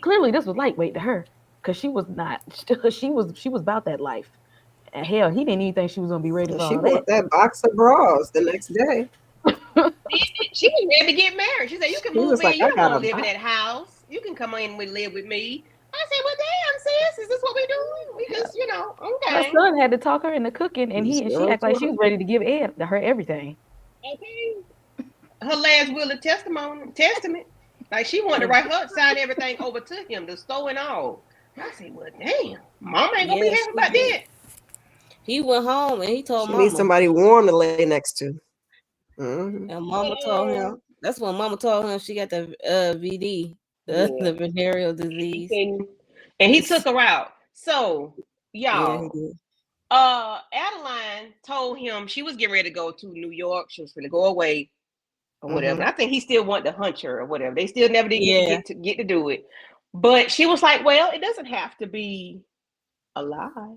clearly this was lightweight to her because she was not. She was about that life. And hell, he didn't even think she was gonna be ready for she all bought that box of bras the next day. She was ready to get married. She said, "You can move in. You don't want to live in that house. You can come in and live with me." I said, "Well, damn, sis, is this what we doing? We just, okay." Her son had to talk her into cooking, and she acted like she was ready to give her everything. Okay. Her last will of testament. Like she wanted to write sign everything over to him, the store and all. I said, "Well, damn, Mama ain't gonna be happy about that." He went home and he told Mama. She needs somebody warm to lay next to. Mm-hmm. And Mama told him. That's when Mama told him she got the VD, the venereal disease. And he took her out. So, y'all, Adeline told him she was getting ready to go to New York. She was going to go away or whatever. I think he still wanted to hunch her or whatever. They still never did get to do it. But she was like, well, it doesn't have to be a lie.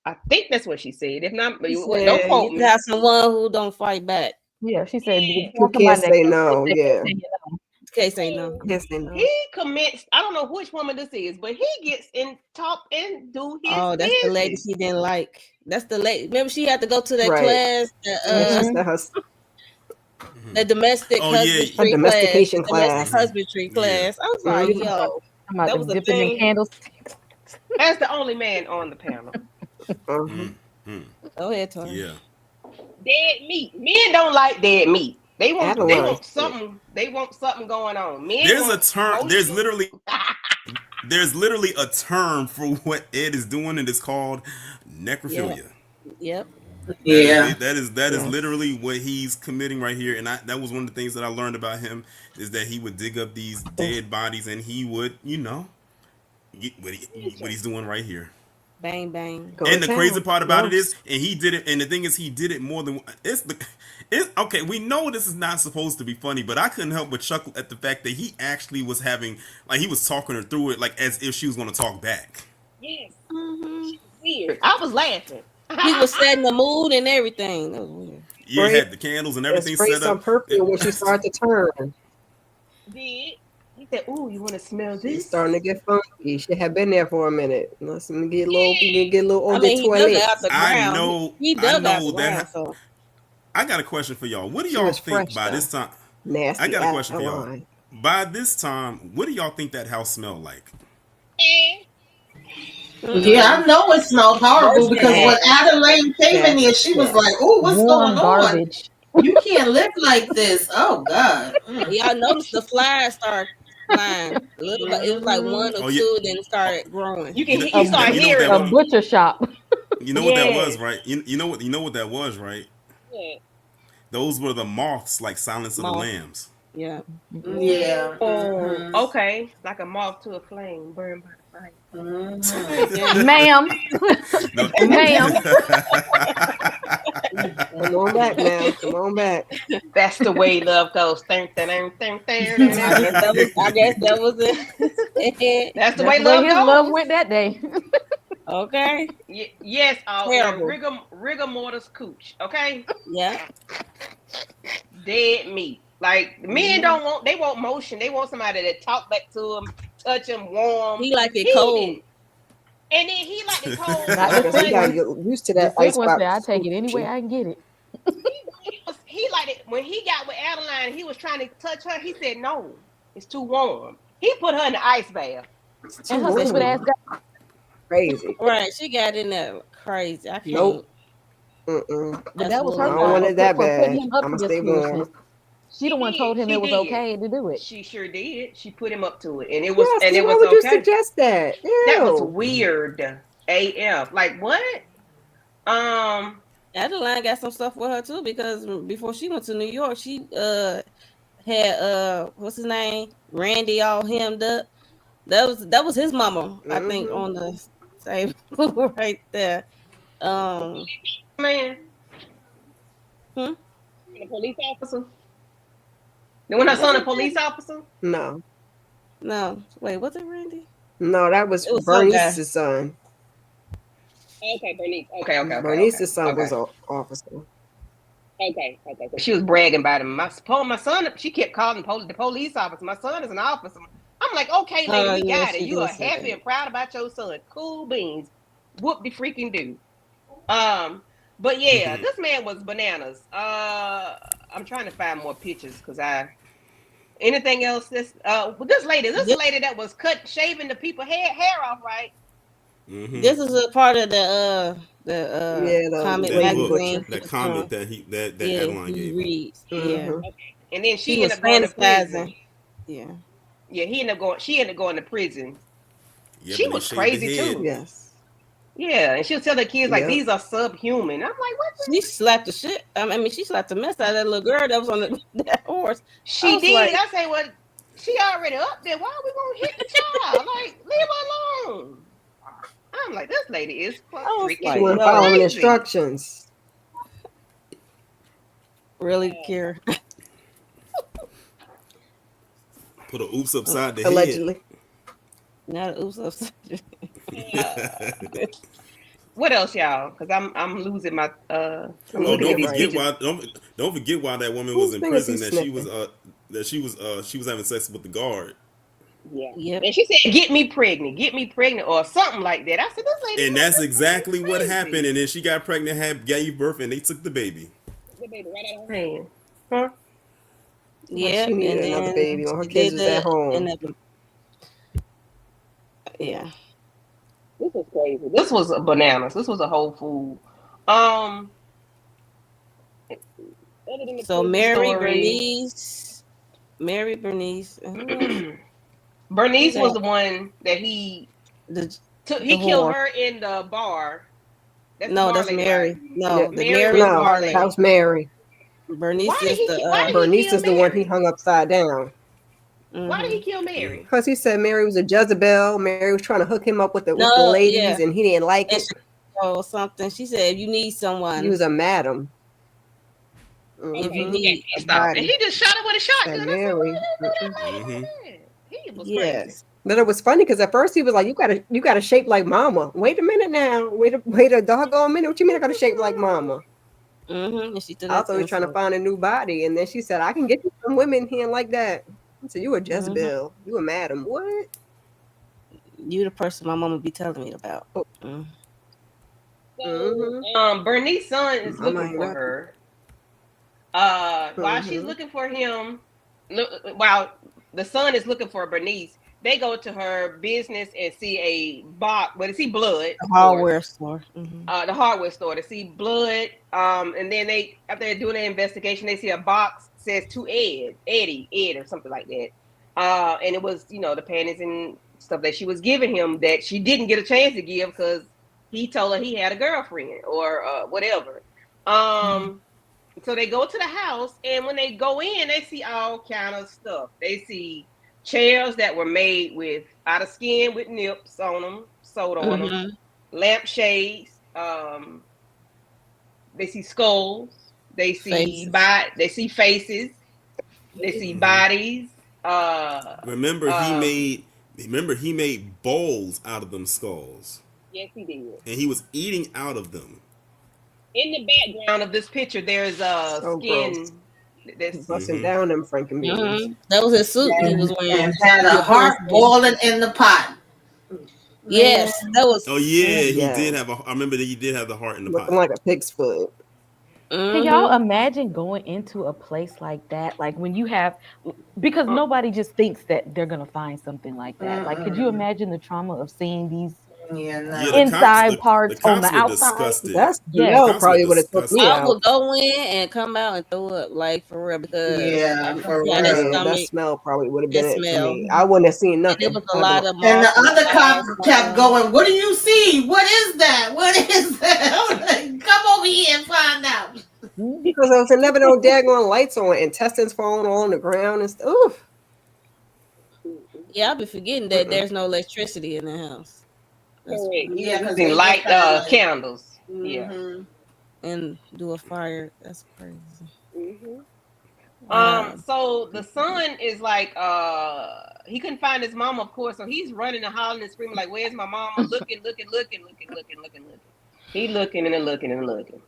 I think that's what she said. If not, She don't said quote you me. got someone who don't fight back. Yeah, she said you Who want somebody can't say that no? can't Yeah. say no. Can't say no. Can't say no. He commits. I don't know which woman this is, but he gets in talk and do his Oh, that's the lady business. she didn't like. That's the lady. Remember, she had to go to that Right. class, And she said her the domestic Oh, yeah. husbandry A domestication domestic class. husbandry Yeah. class. I was like, Mhm. yo, Talking about that was them a dipping in thing. candlesticks. As the only man on the panel. Mhm. Go ahead, Tori. Yeah. Dead meat. Men don't like dead meat. They want Adeline. something. They want something going on. Men There's a want term. motion. There's literally a term for what Ed is doing, and it's called Yeah. necrophilia. Yep. Yeah. That is Yes. literally what he's committing right here, and that was one of the things that I learned about him is that he would dig up these dead bodies and he would, what he's doing right here. Bang bang. Go And the to crazy town. part about it Yes. is, and he did it, and the thing is, he did it more than it's okay. We know this is not supposed to be funny, but I couldn't help but chuckle at the fact that he actually was having, like, he was talking her through it, like as if she was going to talk back. Yes. Mm-hmm. Weird. I was laughing. He was setting the mood and everything. That was weird. Yeah, Spray- had the candles and everything spray set some up. perfume when she started to turn. Did he said, "Ooh, you want to smell She's this?" starting to get funky. She had been there for a minute. Let's get a little, get a little I on mean, the he dug toilet. it out the ground. I know. He dug I out know the ground. that. So I got a question for y'all. What do She y'all was think fresh, by though. this time? Nasty. I got a question for y'all. Adeline. By this time, what do y'all think that house smelled like? Yeah, I know it smelled horrible because when Adelaide came in here, she was like, "Oh, what's Warm going on? garbage. You can't live like this." Oh God. y'all noticed the flies start flying. Little, it was like one or Oh, yeah. two, then it started growing. You can. You You know- start you know hearing. that A one- butcher shop. You know what that Yes. was, right? You know what that was, right? Yeah. Those were the moths, like Silence of the Moth. Lambs. Yeah. Yeah. Mhm. Okay, like a moth to a flame, burned by the fire. Mhm. Ma'am. No. Ma'am. Come on back now. Come on back. That's the way love goes. I guess that was it. That's the That's way the way love his goes. love went that day. Okay. Yes, Terrible. rigor mortis cooch. Okay, Yeah. dead meat. Like men don't want. They want motion. They want somebody that talk back to them, touch them, warm. He like it cold. didn't. And then he like the cold. Not I the guess he got thick used to The that thick ice one box. said, I take it any way I can get it. He like it when he got with Adeline. He was trying to touch her. He said, "No, it's too warm." He put her in the ice bath. And her stupid ass got Crazy. Right. She got in there crazy. I can't. Nope. Mm-mm. But that was her I don't fault want it that for putting bad. him up I'ma to this stay warm. foolishness. She the one told him She it was did. okay to do it. She sure did. She put him up to it, and it was Yes, and it why was would you okay. suggest that? That was Ew. weird. AF. Like what? Adeline got some stuff with her too because before she went to New York, she had what's his name? Randy all hemmed up. That was his mama, I think, on the table right there. Man. Hmm? A police officer. Then when her son a police officer? No. No, wait, was it Randy? No, that was It was some guy. Bernice's son. Okay, Bernice. Okay. Bernice's son okay. was an officer. Okay. She was bragging about him. My son, she kept calling the police officer. My son is an officer. I'm like, okay, lady, we yeah, got it. she You are did say happy that. and proud about your son. Cool beans. Whoop de freaking do. But yeah, this man was bananas. I'm trying to find more pictures because anything else this lady that was shaving the people hair off, right? Mm-hmm. This is a part of the comic Lady magazine. Butcher. That comment that Adeline he gave. reads. Mhm. Yeah. Okay. And then She she was ended up going to prison. fantasizing. Yeah. Yeah, she ended up going to prison. Yeah, She but was they shaved the crazy head. too. Yes. Yeah, and she'll tell the kids like Yep. these are subhuman. I'm like, what? She slapped the shit. I mean, she slapped the mess out of that little girl that was on that horse. She was did. like- I say, well, she already up there. Why are we gonna hit the child? Like, leave her alone. I'm like, this lady is was freaking like, She wasn't no. following crazy. instructions. Really care. Put a oops upside the Allegedly. Not oops upside. What else, y'all? Because I'm losing my I'm Oh, looking at don't these forget pictures. why don't forget why that woman was Whose in thing is he prison. sniffing? She was having sex with the guard, Yeah. Yep. And she said, get me pregnant, or something like that. I said, this lady and must that's be exactly what happened. crazy. And then she got pregnant, gave birth, and they took the baby. The baby right out of her hand. Huh? Like she Yep. needed And another then baby when her she kids did was at the and home. the, yeah. This was crazy. This was bananas. This was a whole food. Um, other than the So prison story, Mary Bernice, and who else? Bernice was That the one that he the took. the He killed whore. her in the bar. That's the No, bar that's lady, right? Mary. Yeah. No, the Mary Mary was is the the No, bar harlot. that was lady. Mary. Bernice is the Why did he Bernice kill is the one he Mary? hung upside down. Why did he mm-hmm. kill Mary? Because he said Mary was a Jezebel. Mary was trying to hook him up with the No, yeah, ladies, and he didn't like and it. she or something. She said, if you need He someone, was a madam. if you Okay, Mm-hmm. he got need a pissed off, and body, he just shot her with a Said shotgun. I said, Mary. "Why did Mm-mm. you do Hmm. that?" He was crazy. yes. But it was funny because at first he was like, you got a shape like mama." Wait a minute now. Wait a doggone minute. What you mean I got a shape like mama? Mm-hmm. And she threw I that thought he was trying to insult. find a new body. And then she said, I can get you some women here like that. I said, you a Mm-hmm. Jezebel. You a madam. What? You the person my mama be telling me about. Oh, Mm. So, mm-hmm. Bernice's son is Mama looking ain't for rapping. her. While she's Mm-hmm. looking for him, while the son is looking for Bernice, they go to her business and see a box. Well, to see blood, The of course. hardware store. Mm-hmm. The hardware store to see blood. And then they, after they're doing the investigation, they see a box says to Ed, or something like that. And it was, the panties and stuff that she was giving him that she didn't get a chance to give because he told her he had a girlfriend or whatever. Um, so they go to the house, and when they go in, they see all kind of stuff. They see chairs that were made with out of skin with nips on them, sewed on them, Mm-hmm. lampshades. They see skulls. Faces. They see faces. They see Hmm. bodies. Uh, Remember, um, he made bowls out of them skulls, yes, he did. and he was eating out of them. In the background of this picture, there's a So gross. skin. That's Busting Hmm. down them Franken beans. Mm-hmm. That was his suit he was And wearing. had He a was wearing heart skin. boiling in the pot. Man, Yes, that was. Oh yeah, he did Yes. have a. I remember that he did have the heart in the Looking pot. like a pig's foot. Can y'all Mm-hmm. imagine going into a place like that? Like when you have, because uh, nobody just thinks that they're going to find something like that. Like, could you mm-mm. imagine the trauma of seeing these Yeah, Yeah, no. inside the parts on the cops were outside? disgusted. That The Yes. smell cops were probably would have took me disgusted. I out. would go in and come out and throw up, like for real, because Yeah, for yeah, that Yeah, real. that stomach, smell probably would have that been it for smell, me. I wouldn't have seen and there nothing. was a I'd have been lot like, of And the marks on the other eyes. cop kept going, "What do you see? What is that? What is that?" I was like, "Come over here and find out." because there was never no daggone lights on, intestines falling all on the ground and stuff. Oof. Yeah, I'll be forgetting that Mm-mm. there's no electricity in the house. That's correct. He Yeah, was because using they just light had like, candles. Yeah. and do a fire. That's crazy. Hmm. Wow. So the son is like, he couldn't find his mama, of course. So he's running and hollering and screaming like, "Where's my mama?" Looking, looking, looking, looking, looking, looking, looking. He looking and looking and looking.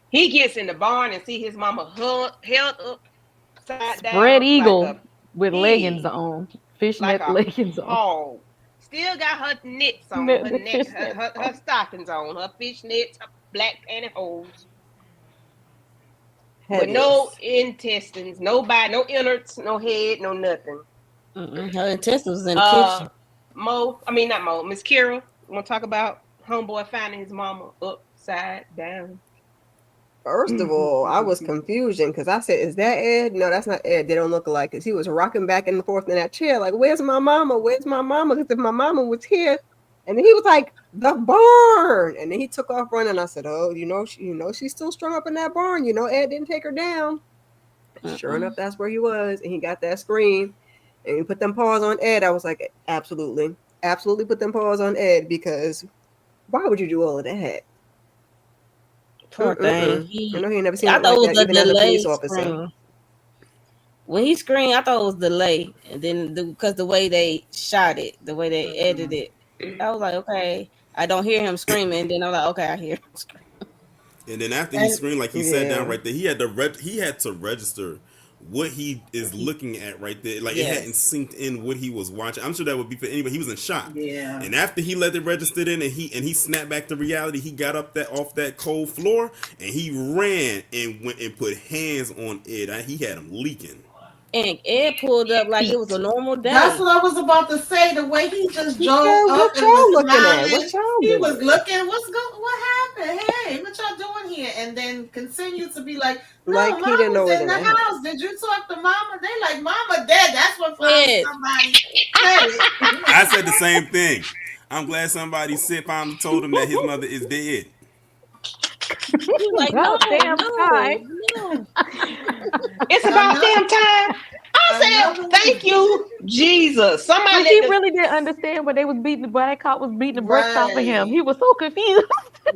He gets in the barn and see his mama held upside Spread down like eagle a with leggings pig, on, like fishnet a leggings on. hog. Still got her knits on, her The neck, fishnet her stockings on, her fishnets, her black pantyhose, with no Headless. intestines, no body, no innards, no head, no nothing. Her intestines was in the Uh, kitchen. not Mo, Miss Kira, want to talk about homeboy finding his mama upside down? First of all, I was confusion because I said, "Is that Ed?" No, that's not Ed. They don't look alike. Because he was rocking back and forth in that chair, like, "Where's my mama? Where's my mama?" Because if my mama was here, and then he was like, "The barn," and then he took off running. I said, "Oh, she's still strung up in that barn. Ed didn't take her down." Sure enough, that's where he was, and he got that scream, and he put them paws on Ed. I was like, "Absolutely, absolutely, put them paws on Ed because why would you do all of that?" Poor thing. I know he ain't never seen I it thought like it that, was a even as a police delayed officer. scream. When he screamed, I thought it was delay, and then because the way they shot it, the way they edited it, I was like, okay. I don't hear him screaming. And then I'm like, okay, I hear him scream. And then after he And screamed, like he sat down right there, he had to register what he is looking at right there. Like it hadn't Yes. synced in what he was watching. I'm sure that would be for anybody. He was in shock. yeah. And after he let it register in, and he snapped back to reality, he got up that off that cold floor and he ran and went and put hands on Ed. He had him leaking. And Ed pulled up like it was a normal day. That's what I was about to say. The way he just He drove said, up what and y'all was looking at? smiling. What y'all He was doing? looking, what happened? Hey, what y'all doing here? And then continued to be like, no, Like he didn't know Mama's what was in the gonna happen. house. Did you talk to Mama? They like, Mama dead. That's what finally Ed. somebody said. I said the same thing. I'm glad somebody finally told him that his mother is dead. He was like, no, About damn time. no. It's about damn time. I said, Another thank you, Jesus. Somebody But he let the really didn't understand when they was beating the black cop was beating the brakes off of him. Right. He was so confused.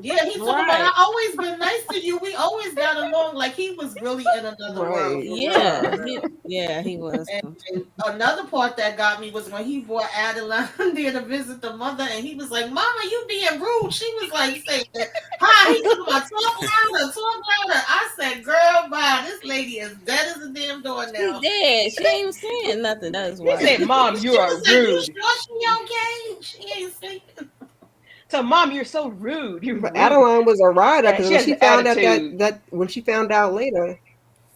Yeah, he's talking about, I always been nice to you. We always got along. Like he was really in another world. Right. For Yeah, real. he was. And another part that got me was when he brought Adeline there to visit the mother, and he was like, "Mama, you being rude." She was like, "Saying, hi." He told my talk louder, talk louder. I said, "Girl, bye. This lady is dead as a damn door She now." dead. She ain't saying nothing. That is He why. said, Mom, you She are was like, "You rude. sure she okay?" She ain't saying. So, Mom, you're so rude. You're But rude. Adeline was a rider Yeah, because she when has she an found out attitude. that when she found out later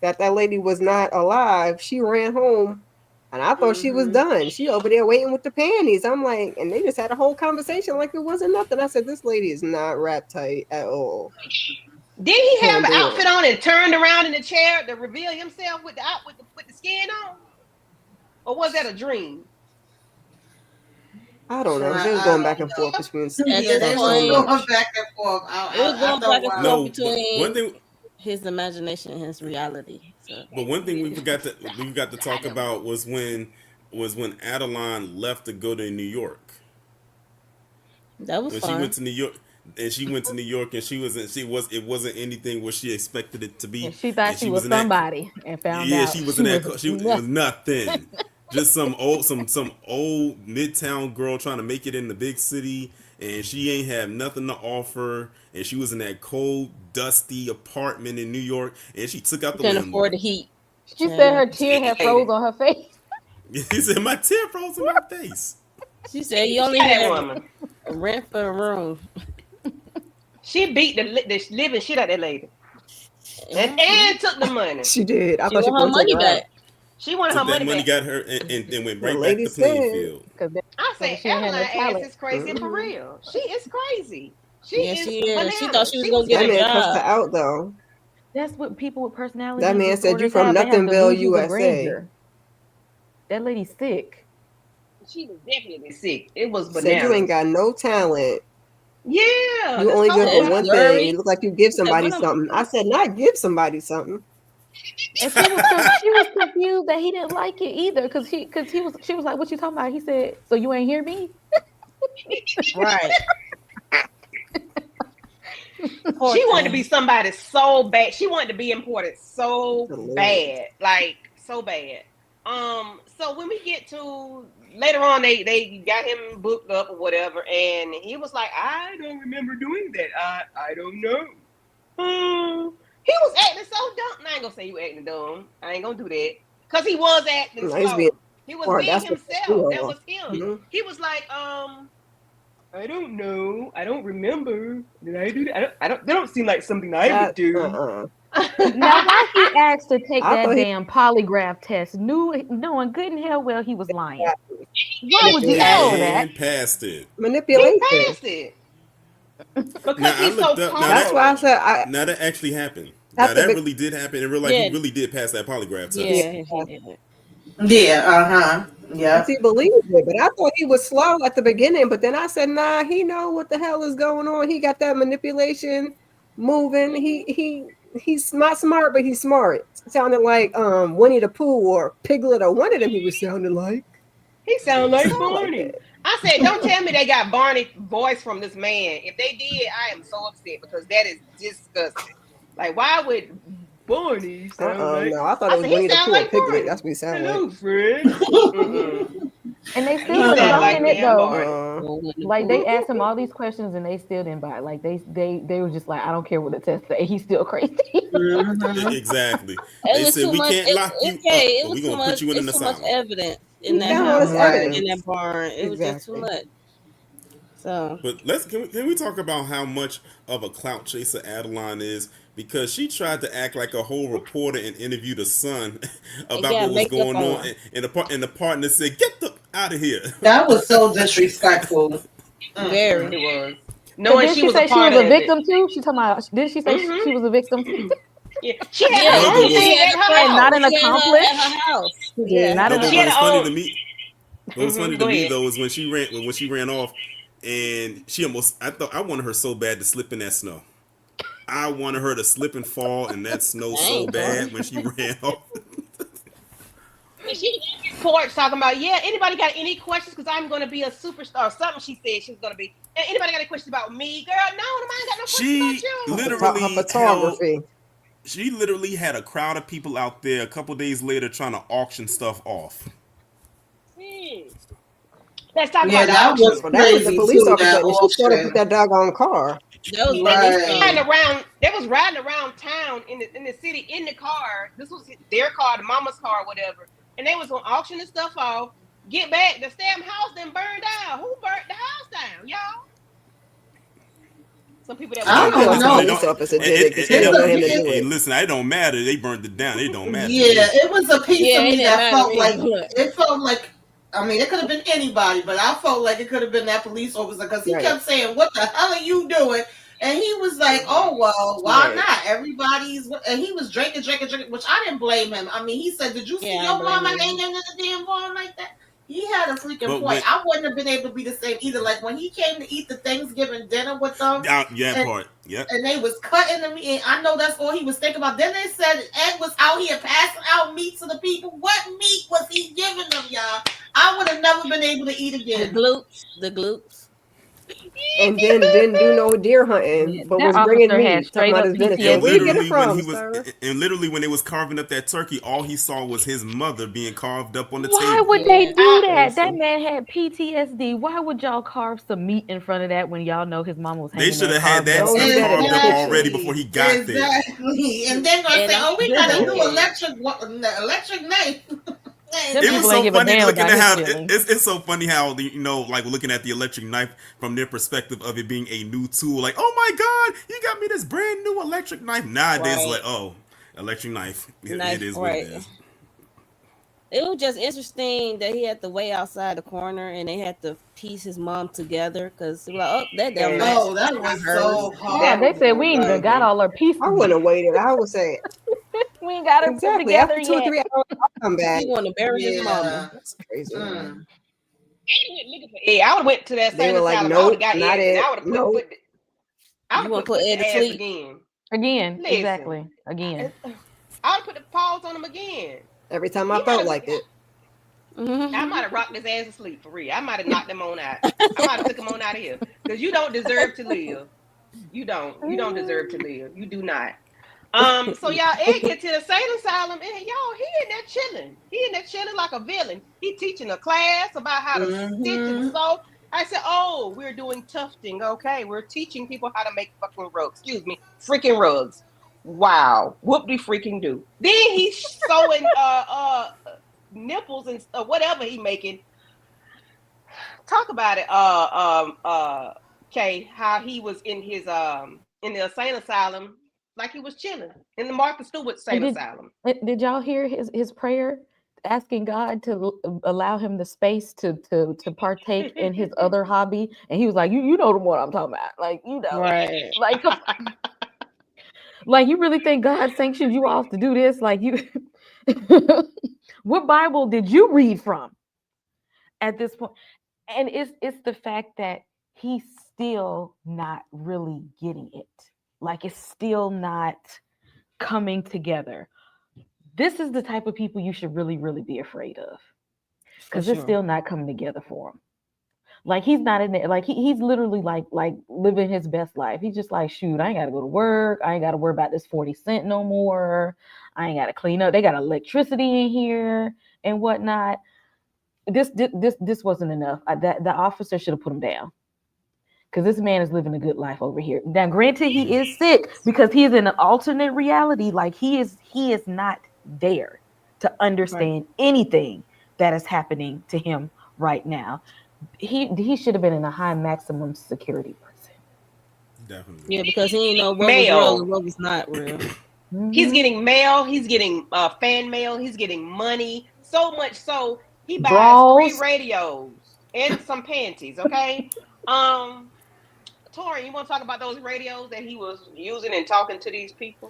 that lady was not alive, she ran home, and I thought she was done. She over there waiting with the panties. I'm like, and they just had a whole conversation like it wasn't nothing. I said, this lady is not wrapped tight at all. Did he have Can't an do outfit it. on and turned around in the chair to reveal himself with the skin on? Or was that a dream? I don't know. They was I going don't back and know. forth between At Yeah, this they stuff so was point, going much. back and forth. it was I going thought, back and wow. forth No, but one between thing his imagination and his reality. So But one thing we forgot to talk about was when Adeline left to go to New York. that was When she went fun. to New York and she went to New York and it wasn't anything what she expected it to And be, she thought and she she was was in that somebody and found yeah out she was she in was that it was nothing. nothing, just some old midtown girl trying to make it in the big city, and she ain't have nothing to offer, and she was in that cold dusty apartment in New York, and she took out You the couldn't afford landlord. the heat. She said her Child. tear had froze on her face. He said my tear froze in my face. She said you She only got that had woman. rent for a room. She beat the living shit out of that lady. Mhm. And took the money. She did. I She thought she was want her going to take money her out. back. She wanted her Took that money money, back. got her, and went The right back lady to playing said, field. Because I said, she ain't had no Adeline ass talent. is crazy for mhm. real. She is crazy. She Yeah, is she is. She thought bananas. she was She gonna was get That a man crazy. cussed her job. out though. That's what people with That personality man said, you disorders from have. They have Nothingville, delusions of USA. grandeur. That lady's sick. She was definitely sick. It was Said you ain't bananas. got no talent. Yeah, You that's only good told for That's her. one thing. You blurry. look like you give Like somebody what am something. I said, not give somebody something. And she was confused that he didn't like it either. She was like, what you talking about? He said, so you ain't hear me? right? Poor She wanted to be thing. somebody so bad. She wanted to be important so Hilarious. bad, like so bad. So when we get to later on, they got him booked up or whatever, and he was like, "I don't remember doing that. I don't know." He was acting so dumb. I ain't gonna say you acting dumb. I ain't gonna do that because he was acting No, he's being slow. He was smart. being That's what you himself. That are. was him. Mhm. He was like, I don't know. I don't remember. Did I do that? That don't seem like something I would That do. Now, why he asked to take I that thought he damn polygraph test, knowing good and hell well he was lying? Why would you ask for manipulation. that? And passed it. He Manipulation. passed it Now because I he's so looked up. That's why I calm. said Now that actually happened. at Now the that be- really did happen in real life. He Yeah, really did pass that polygraph yeah, test. yeah, he did it. Yeah, and yeah. he believed it, but I thought he was slow at the beginning. But then I said, nah, he know what the hell is going on. He got that manipulation moving. He's not smart, but he's smart. Sounded like Winnie the Pooh or Piglet or one of them. He was sounding like. He sound He like sound like Barney. that. I said, don't tell me they got Barney voice from this man. If they did, I am so upset because that is disgusting. Like, why would Barney sound like? No, I thought it I was said he Winnie the sound Pooh or like Piglet. Barney. That's what he sounded like. Hello, friend. Mm-mm. And they He still wouldn't sound buy like in it Dan though. Barney. Like they asked him all these questions and they still didn't buy it. Like they were just like, I don't care what the test say. He's still crazy. Exactly. It They was said too we much. can't lock you up, It but was we're too gonna put much. you in an It's too much asylum. evidence He that found all this house, Right. in evidence. that barn. It was just too Exactly. much. So But can we talk about how much of a clout chaser Adeline is? Because she tried to act like a whole reporter and interview the son about yeah, what was makeup going on, on. and the partner said, "Get the out of here." That was so disrespectful. It Mm-mm. was. And Knowing then she she was a say she part was a of it. victim too. She talking about did she say Mm-hmm. she was a victim too? Yeah. She had Yeah, her No, own but she thing had at a her friend. And not house. an She had her at accomplice? her house. He Yeah. did. Not no, an but She what had was her funny own. to me, what was funny to Go me ahead. though is when she ran off, and she almost I wanted her so bad to slip in that snow. I wanted her to slip and fall in that snow so Dang, bad son. when she ran off. And she was on his porch talking about, yeah, anybody got any questions? Because I'm going to be a superstar. Something she said she was going to be. And anybody got any questions about me? Girl, no, I ain't got no questions about She you. Her literally held. photography. She literally had a crowd of people out there a couple days later trying to auction stuff off. Let's talk Yeah, about the that was auction. Well, that was the crazy police too. officer, That and she showed up with auction. that doggone car. That was And they based Right. riding on. around. They was riding around town in the city in the car. This was their car, the mama's car, whatever. And they was gonna auction the stuff off. Get back, the damn house then burned down. Who burnt the house down, y'all? Some people that was I I And, know and don't this the one, it know. police don't. officer did it because he It's didn't want him to a, do Hey, it. listen, it don't matter. They burned it down. It don't matter to yeah, me. it was a piece Yeah, of it me didn't that matter felt to like me. it felt like. I mean, it could have been anybody, but I felt like it could have been that police officer because he Right. kept saying, "What the hell are you doing?" And he was like, "Oh well, why Right. not? Everybody's." And he was drinking, which I didn't blame him. I mean, he said, "Did you see Yeah, I your blame mama him. hanging in the damn barn like that?" He had a freaking But point. when I wouldn't have been able to be the same either. Like when he came to eat the Thanksgiving dinner with them, yeah, and part. Yep. and they was cutting the meat. And I know that's all he was thinking about. Then they said Ed was out here passing out meat to the people. What meat was he giving them, y'all? I would have never been able to eat The again. glutes. The glutes. And then didn't do no deer Yeah, hunting, but that was bringing officer had meat, talking straight about up his benefit. And Where you get it literally when from, he was, sir? and literally when they was carving up that turkey, all he saw was his mother being carved up on the Why table. would they do that? That Crazy. man had PTSD. Why would y'all carve some meat in front of that when y'all know his mama was They hanging should there have had carved that up? Those stuff that in the carved up kitchen. already before he got there. Exactly. And then gonna And say, I'm "Oh, we sure got a they new did. electric knife." Them It people was ain't so give a funny damn looking about at his how feelings. it's so funny how like looking at the electric knife from their perspective of it being a new tool. Like, oh my god, you got me this brand new electric knife. Nowadays, Right. like, oh, electric knife. It Knife, is what it right. is. It was just interesting that he had to wait outside the corner and they had to piece his mom together because they were like, oh, that damn match. Oh, that was so Yeah, they said we horrible. ain't even got all our pieces. I wouldn't have waited. I would say We ain't got her put exactly together after 2 or yet. 3 hours, I'll come back. He want to bury his mama. Yeah. That's crazy. Mm. Yeah, I would have went to that They same were like, asylum. I would nope, have got not Ed, and it. I would have Nope. I You would want have to put put Ed the to ass sleep? again. Again, Listen. exactly. Again. I would put the paws on him again. Every time I He felt might like it. I might have rocked his ass to sleep for real. I might have knocked him on out. I might have took him on out of here because you don't deserve to live. You don't. You don't deserve to live. You do not. So y'all, Ed get to the sane asylum, and y'all, he in there chilling. He in there chilling like a villain. He teaching a class about how to stitch and sew. I said, "Oh, we're doing tufting. Okay, we're teaching people how to make fucking rugs. Excuse me, freaking rugs. Wow, whoop de freaking do." Then he's sewing nipples and whatever he making. Talk about it, Kay, how he was in the insane asylum, like he was chilling in the Martha Stewart insane asylum. Did y'all hear his prayer asking God to allow him the space to partake in his other hobby? And he was like, you know the one I'm talking about. Like, you know. Right. Like, like you really think God sanctioned you off to do this? Like you what Bible did you read from at this point? And it's the fact that he's still not really getting it. Like it's still not coming together. This is the type of people you should really, really be afraid of. Because it's still not coming together for him. Like he's not in there. Like he's literally like living his best life. He's just like, shoot, I ain't got to go to work. I ain't got to worry about this 40 cent no more. I ain't got to clean up. They got electricity in here and whatnot. This wasn't enough. That the officer should have put him down because this man is living a good life over here. Now, granted, he is sick because he is in an alternate reality. Like he is not there to Right. understand anything that is happening to him right now. He should have been in a high maximum security prison. Definitely. Yeah, because he didn't know what was real Mail. and what was not real. He's Mhm. getting mail. He's getting fan mail. He's getting money. So much so he buys 3 Draws. radios and some panties. Okay. Um, Tori, you want to talk about those radios that he was using and talking to these people?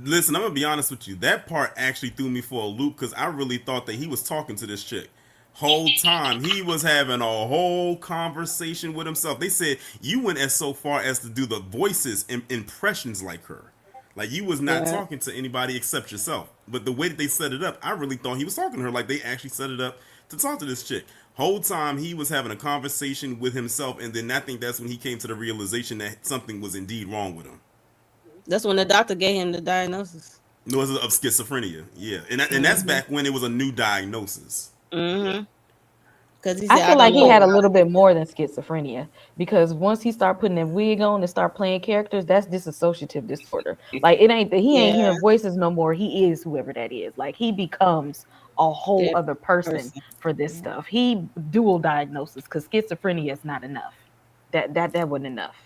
Listen, I'm gonna be honest with you. That part actually threw me for a loop because I really thought that he was talking to this chick. Whole time he was having a whole conversation with himself. They said you went as so far as to do the voices and impressions like her. Like you was not Yeah. talking to anybody except yourself. But the way that they set it up, I really thought he was talking to her. Like they actually set it up to talk to this chick. Whole time he was having a conversation with himself, and then I think that's when he came to the realization that something was indeed wrong with him. That's when the doctor gave him the diagnosis. No, it's of schizophrenia. Yeah, and that's Mm-hmm. back when it was a new diagnosis. Mm-hmm. Because he I said, I feel don't like he know. had a little bit more than schizophrenia because once he start putting that wig on and start playing characters, that's dissociative disorder. Like it ain't that he ain't Yeah, hearing voices no more. He is whoever that is. Like he becomes a whole that other person person. for this Yeah. stuff. He dual diagnosis because schizophrenia is not enough. That wasn't enough.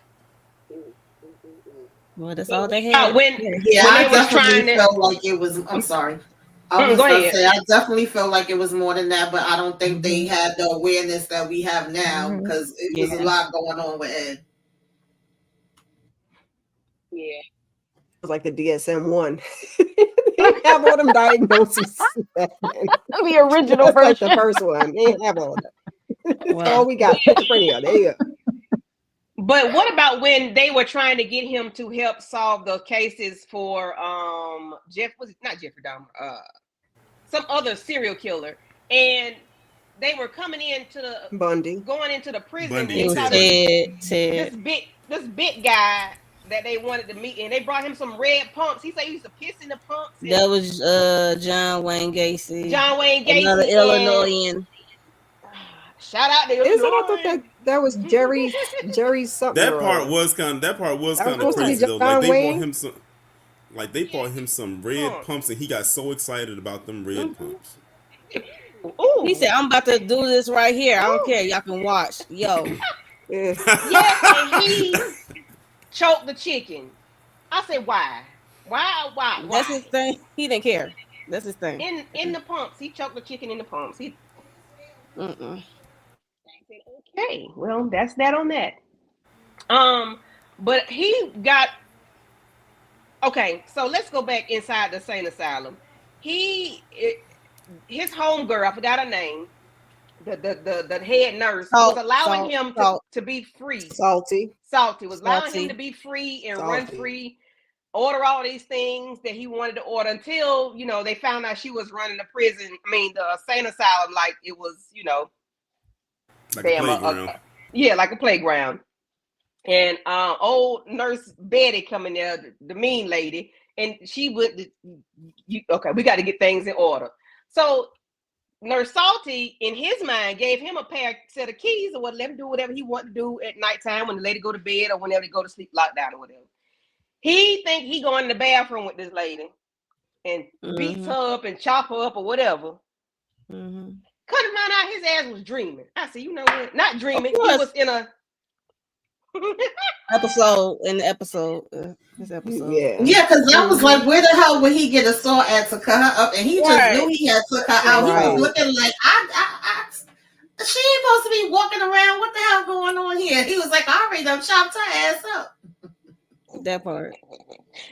Well, that's But all what they about had. when Yeah. Yeah, when I they was definitely trying to? felt like it was. I'm sorry. I was Go just gonna ahead. say I definitely felt like it was more than that, but I don't think they Hmm. had the awareness that we have now Hmm. because it was a Yeah. lot going on with Ed. Yeah. It was like the DSM-1. They didn't have all them diagnoses back then. The original That's like the version. first one. They didn't have all that. That's all Well, we got. Schizophrenia. There you go. But what about when they were trying to get him to help solve the cases for Jeff was it not Jeffrey Dahmer, some other serial killer, and they were coming into the Bundy. going into the prison, and Bundy it they and was saw Ted Bundy. Ted. this big guy that they wanted to meet, and they brought him some red pumps. He said he used to piss in the pumps, That and was John Wayne Gacy, John Wayne another Gacy, and Illinoisan. shout out to Is it? I thought that Illinois. that was Jerry something That or part other. was kind. That part was That was kind of supposed to be crazy though. Like John they bought Wayne. him some. Like they bought him some red Pumps. pumps, and he got so excited about them red Mm-hmm. pumps. Ooh. He said, I'm about to do this right here. I don't care. Y'all can watch. Yo. Yeah. Yes, and he choked the chicken. I said, why? Why? That's his thing. He didn't care. That's his thing. In the pumps. He choked the chicken in the pumps. He Mm-mm. said, okay, well, that's that on that. But he got okay, so let's go back inside the insane asylum. His homegirl, I forgot her name, the head nurse, was allowing him to be free. Salty. Salty was allowing him Salty. to be free and run Salty. free, order all these things that he wanted to order until they found out she was running the prison. I mean, the insane asylum like it was Like damn a playground. yeah, like a playground. And old nurse Betty coming there, the mean lady, and she would okay, we got to get things in order. So Nurse Salty, in his mind, gave him a set of keys or what, let him do whatever he wanted to do at nighttime when the lady go to bed or whenever they go to sleep, lockdown or whatever. He think he going in the bathroom with this lady and beats her up and chop her up or whatever. Mm-hmm. Come to find out his ass was dreaming. I said, you know what? Not dreaming. He was in a This episode. Yeah, because I was like, where the hell would he get a saw at to cut her up? And he just knew he had took her out. He was looking like, she ain't supposed to be walking around. What the hell going on here? He was like, I already done chopped her ass up. That part.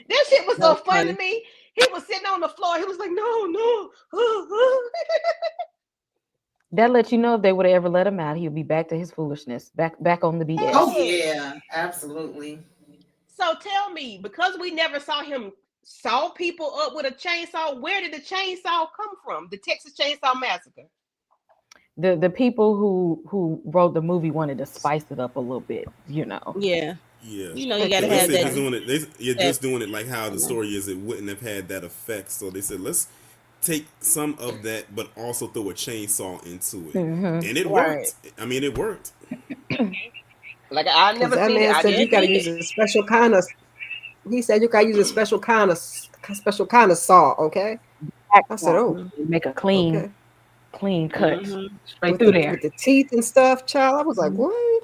That shit was so funny to me. He was sitting on the floor. He was like, no. That lets you know if they would have ever let him out, he would be back to his foolishness, back on the BS. Oh yeah, absolutely. So tell me, because we never saw him saw people up with a chainsaw, where did the chainsaw come from? The Texas Chainsaw Massacre. The people who wrote the movie wanted to spice it up a little bit, Yeah. Yeah. You gotta they have said that. You're just doing it like how the story is. It wouldn't have had that effect. So they said, let's take some of that, but also throw a chainsaw into it, Mhm. and it Right. worked. I mean, it worked. Like I Because never that seen it. man I said just you got to did. use a special kind of. He said you got to use a special kind of saw. Okay. I said, Backbone. oh, Make a clean, okay. clean cut Mm-hmm. straight through there. With the teeth and stuff, child. I was like, Mhm. what?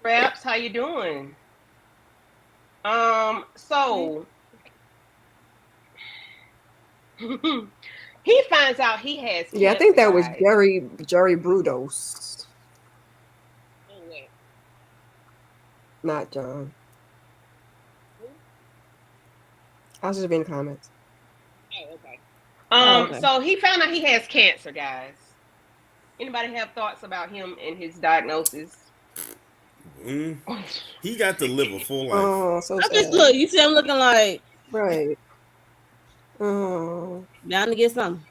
Traps, how you doing? So he finds out he has Yeah, I think cancer, that was guys. Jerry Brudos, not John. I was just reading the comments. Oh, okay. So he found out he has cancer, guys. Anybody have thoughts about him and his diagnosis? Mm. He got to live a full life. Oh, so I just sad. look. You see, I'm looking like Right. Oh, down to get something.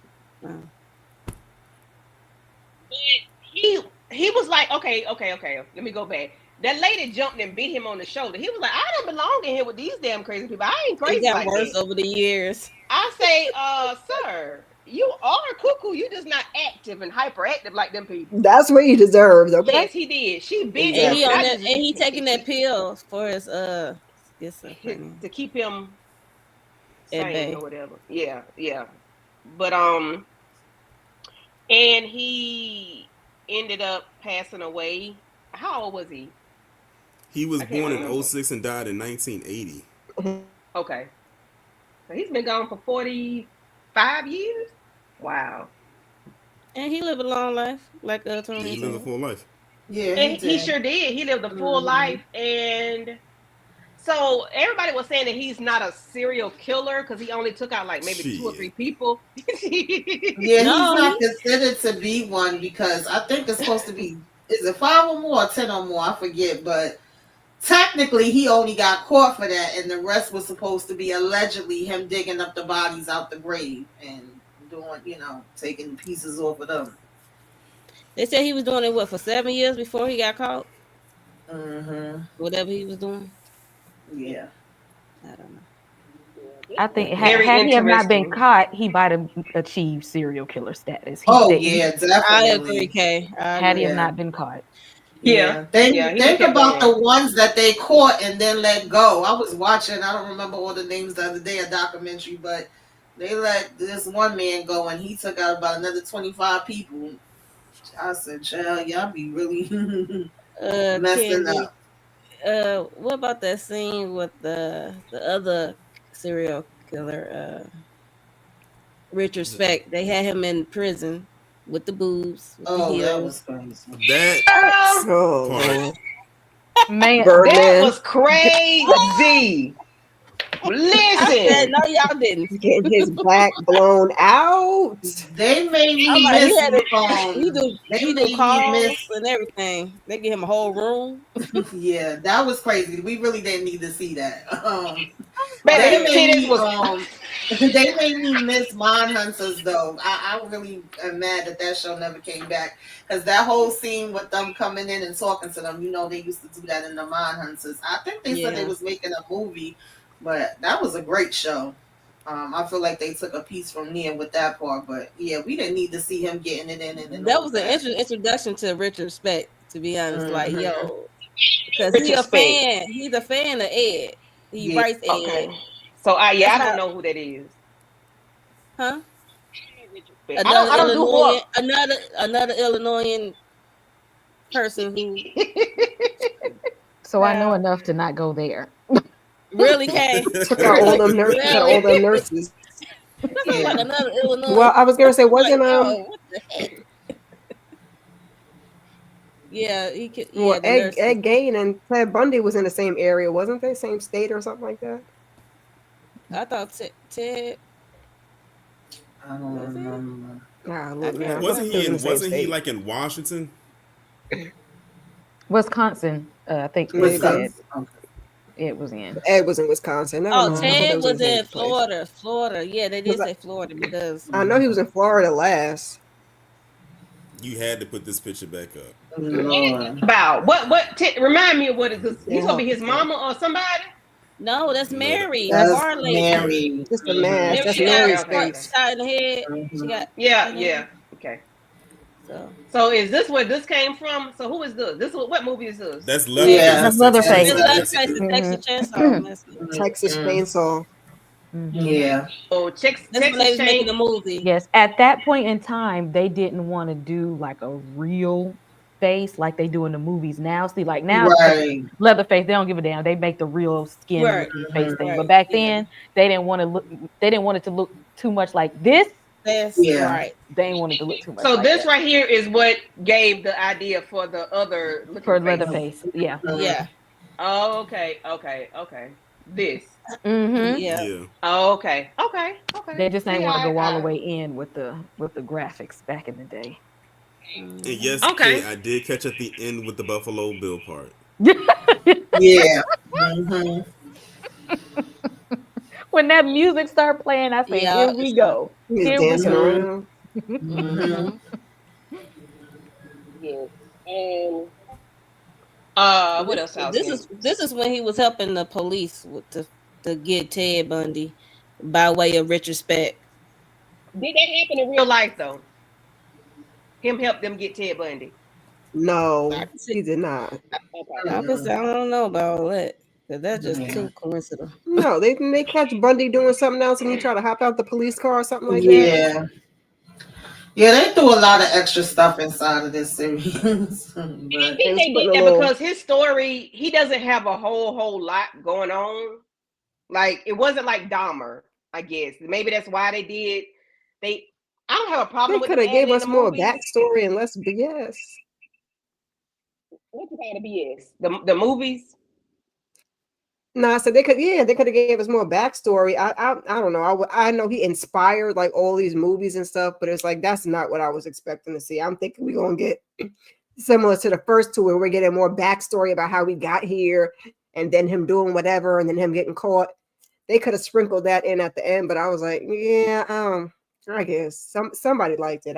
He he was like, okay. Let me go back. That lady jumped and beat him on the shoulder. He was like, I don't belong in here with these damn crazy people. I ain't It crazy got like worse that. over the years. I say, sir, you are cuckoo. You just not active and hyperactive like them people. that's what he deserves. Okay. Yes, he did. She bit And him, he and on I that, just and he taking that pill for his schizophrenia to keep him at sane bay. or whatever. Yeah. But and he ended up passing away. How old was he? He was I can't born in remember. '06 and died in 1980. Okay. So he's been gone for 45 years. Wow. And he lived a long life, like Yeah, Tony he lived a said. full life. Yeah, he And he did. sure did. He lived a full Mhm. life. And so everybody was saying that he's not a serial killer because he only took out like maybe two or Shit. three people. Yeah, he's No, not considered to be one because I think it's supposed to be, is it 5 or more or 10 or more? I forget, but technically he only got caught for that, and the rest was supposed to be allegedly him digging up the bodies out the grave and doing, taking pieces off of them. they said he was doing it for 7 years before he got caught. Mm-hmm. Whatever he was doing, Yeah. I don't know. I think Very had he have not been interesting. caught, he might have achieved serial killer status. He Oh said yeah, I agree, definitely. Kay. I had he agree. have Yeah. not been caught. Yeah. Yeah. Think Yeah. He just think kept about going. the ones that they caught and then let go. I was watching, I don't remember all the names the other day, a documentary, but they let this one man go and he took out about another 25 people. I said, child, y'all be really messing Candy. up. What about that scene with the other serial killer, Richard Speck? They had him in prison with the boobs, with the Oh, that was heels. crazy. That Girl, Oh, part. Lord. Man, that Birdman was crazy. I said, Listen, no, y'all didn't. getting his back blown out. They made I'm me like, miss he do they he do made me calls miss and everything. They give him a whole room. yeah, that was crazy. We really didn't need to see that. baby, They them made titties me was. they made me miss Hunters though. I really am mad that that show never came back because that whole scene with them coming in and talking to them, they used to do that in the Hunters. I think they said they Yeah, was making a movie, but that was a great show. I feel like they took a piece from there with that part, but yeah, we didn't need to see him getting it in and that all was an that. introduction to Richard Speck. To be honest, like Mm-hmm. yo, because he Richard a Speck. fan. He's a fan of Ed. He Yeah. writes Ed. Okay. So I That's don't how, know who that is. huh? Richard Speck. Another I don't do Illinois, horror. another Illinois person who so I know uh, enough to not go there. really came. Took out all them took out all Really, them nurses. that sounds like Yeah. another Illinois. Well, I was gonna say, Like wasn't yo, what the heck? Yeah, he could. well Yeah, the nurses. Ed Gein and Ted Bundy was in the same area, wasn't they? Same state or something like that? I thought Ted I don't was it. remember. Nah, I look, can't yeah, I thought wasn't they remember. was he in the in? same Wasn't he state. like in Washington? Wisconsin, I think they Maybe said Wisconsin. Okay. it was in. Ed was in Wisconsin. Never Oh, mind. I thought that Ted was in was the same in place. Florida. Florida. Yeah, they did 'Cause say Florida because I know he was in Florida last. You had to put this picture back up. Lord. About remind me of what it is. He's Can't gonna be help his yourself. mama or somebody. No, that's No, that, Mary, the That's bar lady. Mary. Just the Mhm. mask. Remember, That's she got Mary's Okay. face. shot in the head. She Mhm. got Yeah, shot in the yeah. head. Okay. So So is this where this came from? So who is this? This what movie is this? that's Leatherface. Yeah. That's That's Texas Leatherface. it's Chainsaw. Leatherface, the Texas Chainsaw Mhm. Massacre. Texas Mhm. Chainsaw. Mhm. Yeah. Oh, That's when they Texas was making Chain. the movie. Yes, at that point in time, they didn't want to do like a real face like they do in the movies now. See, like now, because Right. Leatherface, they don't give a damn. They make the real skin Right, looking face thing. Mhm. But right, back yeah. then, they didn't want to look. They didn't want it to look too much like this. That's Yeah. right. They didn't want it to look too much So like this that right here is what gave the idea for the other looking for face. Leatherface. Yeah. Mhm. Yeah, Oh, okay, okay, okay. This. Mm-hmm. yeah. Yeah. Oh, okay, okay, okay. They just See, ain't want to go all the I way in with the graphics back in the day. And Mhm. yes, Kay, okay. I did catch at the end with the Buffalo Bill part. Yeah. Mhm. When that music started playing, I said, Yeah, "Here we go. He's Here we dancing go." Mhm. around. Mhm. hmm Yes. And what This, else I was this getting? is this is when he was helping the police with to get Ted Bundy by way of Richard Speck. Did that happen in real life though? Him help them get Ted Bundy. I No, can see. he did not. Okay. I can say I don't know about all that because that's just Yeah. too coincidental. No, they catch Bundy doing something else and he try to hop out the police car or something like that. Yeah. Yeah, they threw a lot of extra stuff inside of this series. I But They think was they putting did a that little. because his story, he doesn't have a whole lot going on. Like it wasn't like Dahmer, I guess. Maybe that's why they did. They, I don't have a They problem with could them have adding gave in the us more movies. backstory and less BS. What you call the BS? The movies. No, so they could, yeah, they could have gave us more backstory. I don't know. I know he inspired like all these movies and stuff, but it's like that's not what I was expecting to see. I'm thinking we're gonna get similar to the first two, where we're getting more backstory about how we got here, and then him doing whatever, and then him getting caught. They could have sprinkled that in at the end, but I was like, yeah, I guess somebody liked it.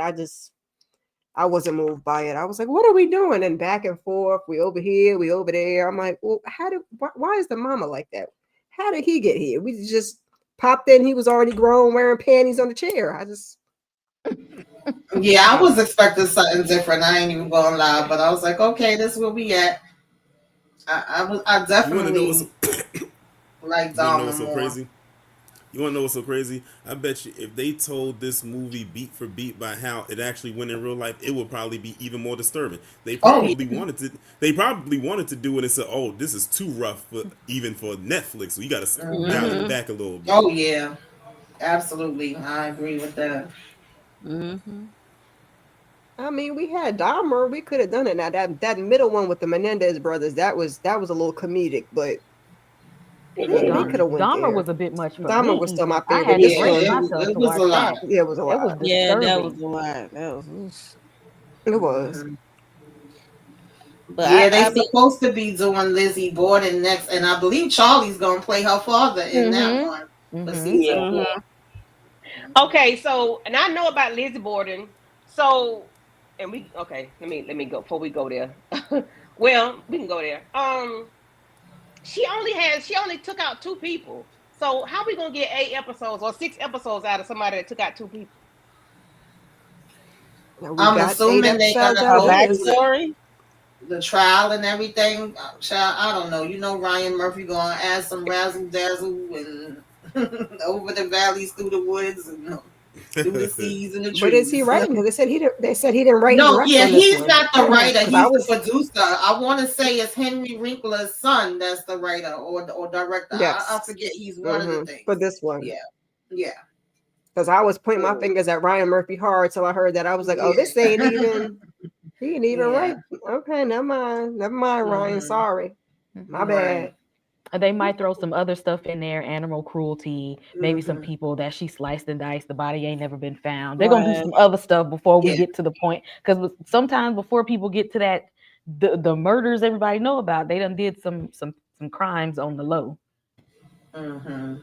I wasn't moved by it. I was like, what are we doing? And back and forth, we over here, we over there. I'm like, well, why is the mama like that? How did he get here? We just popped in. He was already grown, wearing panties on the chair. yeah, I was expecting something different. I ain't even gonna lie, but I was like, okay, this is where we at. I You want to know what's definitely like you want to know what's Dahmer so more. crazy? You want to know what's so crazy? I bet you if they told this movie beat for beat by how it actually went in real life, it would probably be even more disturbing. They Oh yeah. probably wanted to. They probably wanted to do it and said, "Oh, this is too rough for even for Netflix. So you got to dial Mhm. it hmm back a little bit." Oh yeah. Absolutely. I agree with that. hmm I mean, we had Dahmer. We could have done it. Now that middle one with the Menendez brothers, that was a little comedic, but they could have went Dahmer was there. a bit much for Dahmer me. was still Even my I favorite. had to This Yeah, brace one, myself it to was a watch lot. that. yeah, it was a It was lot. Yeah, that was disturbing. a lot. That was, oof. It was. Mhm. But Yeah, they I be supposed to be doing Lizzie Borden next, and I believe Charlie's gonna play her father in that Mm-hmm. one for Mm-hmm. season Yeah. four. hmm Okay, so and I know about Lizzie Borden. So and we okay, let me go before we go there. Well, we can go there. She only took out two people. So how we gonna get 8 episodes or 6 episodes out of somebody that took out two people? Now we I'm got eight assuming they're episodes gonna out her of go through this. backstory. the trial and everything. Child, I don't know. You know, Ryan Murphy gonna add some razzle dazzle and over the valleys, through the woods, and through the seas and the But is he trees. writing? Because they said he didn't write and No, direct yeah, on this he's one. not the writer. Because I He's the was producer. I want to say it's Henry Winkler's son that's the writer or director. I yes. forget. He's one of the For things. this one. Yeah, yeah, Because I was pointing my Mm. fingers at Ryan Murphy hard till I heard that. I was like, oh, this ain't yeah, even he didn't even yeah. write. Okay, never mind. Never mind, Ryan. Mhm. Sorry. My Right. bad. They might throw some other stuff in there, animal cruelty, maybe some Mhm. people that she sliced and diced, the body ain't never been found. They're gonna do Right. some other stuff before we Yeah. get to the point. Because sometimes before people get to that, the murders everybody know about, they done did some crimes on the low. Mhm.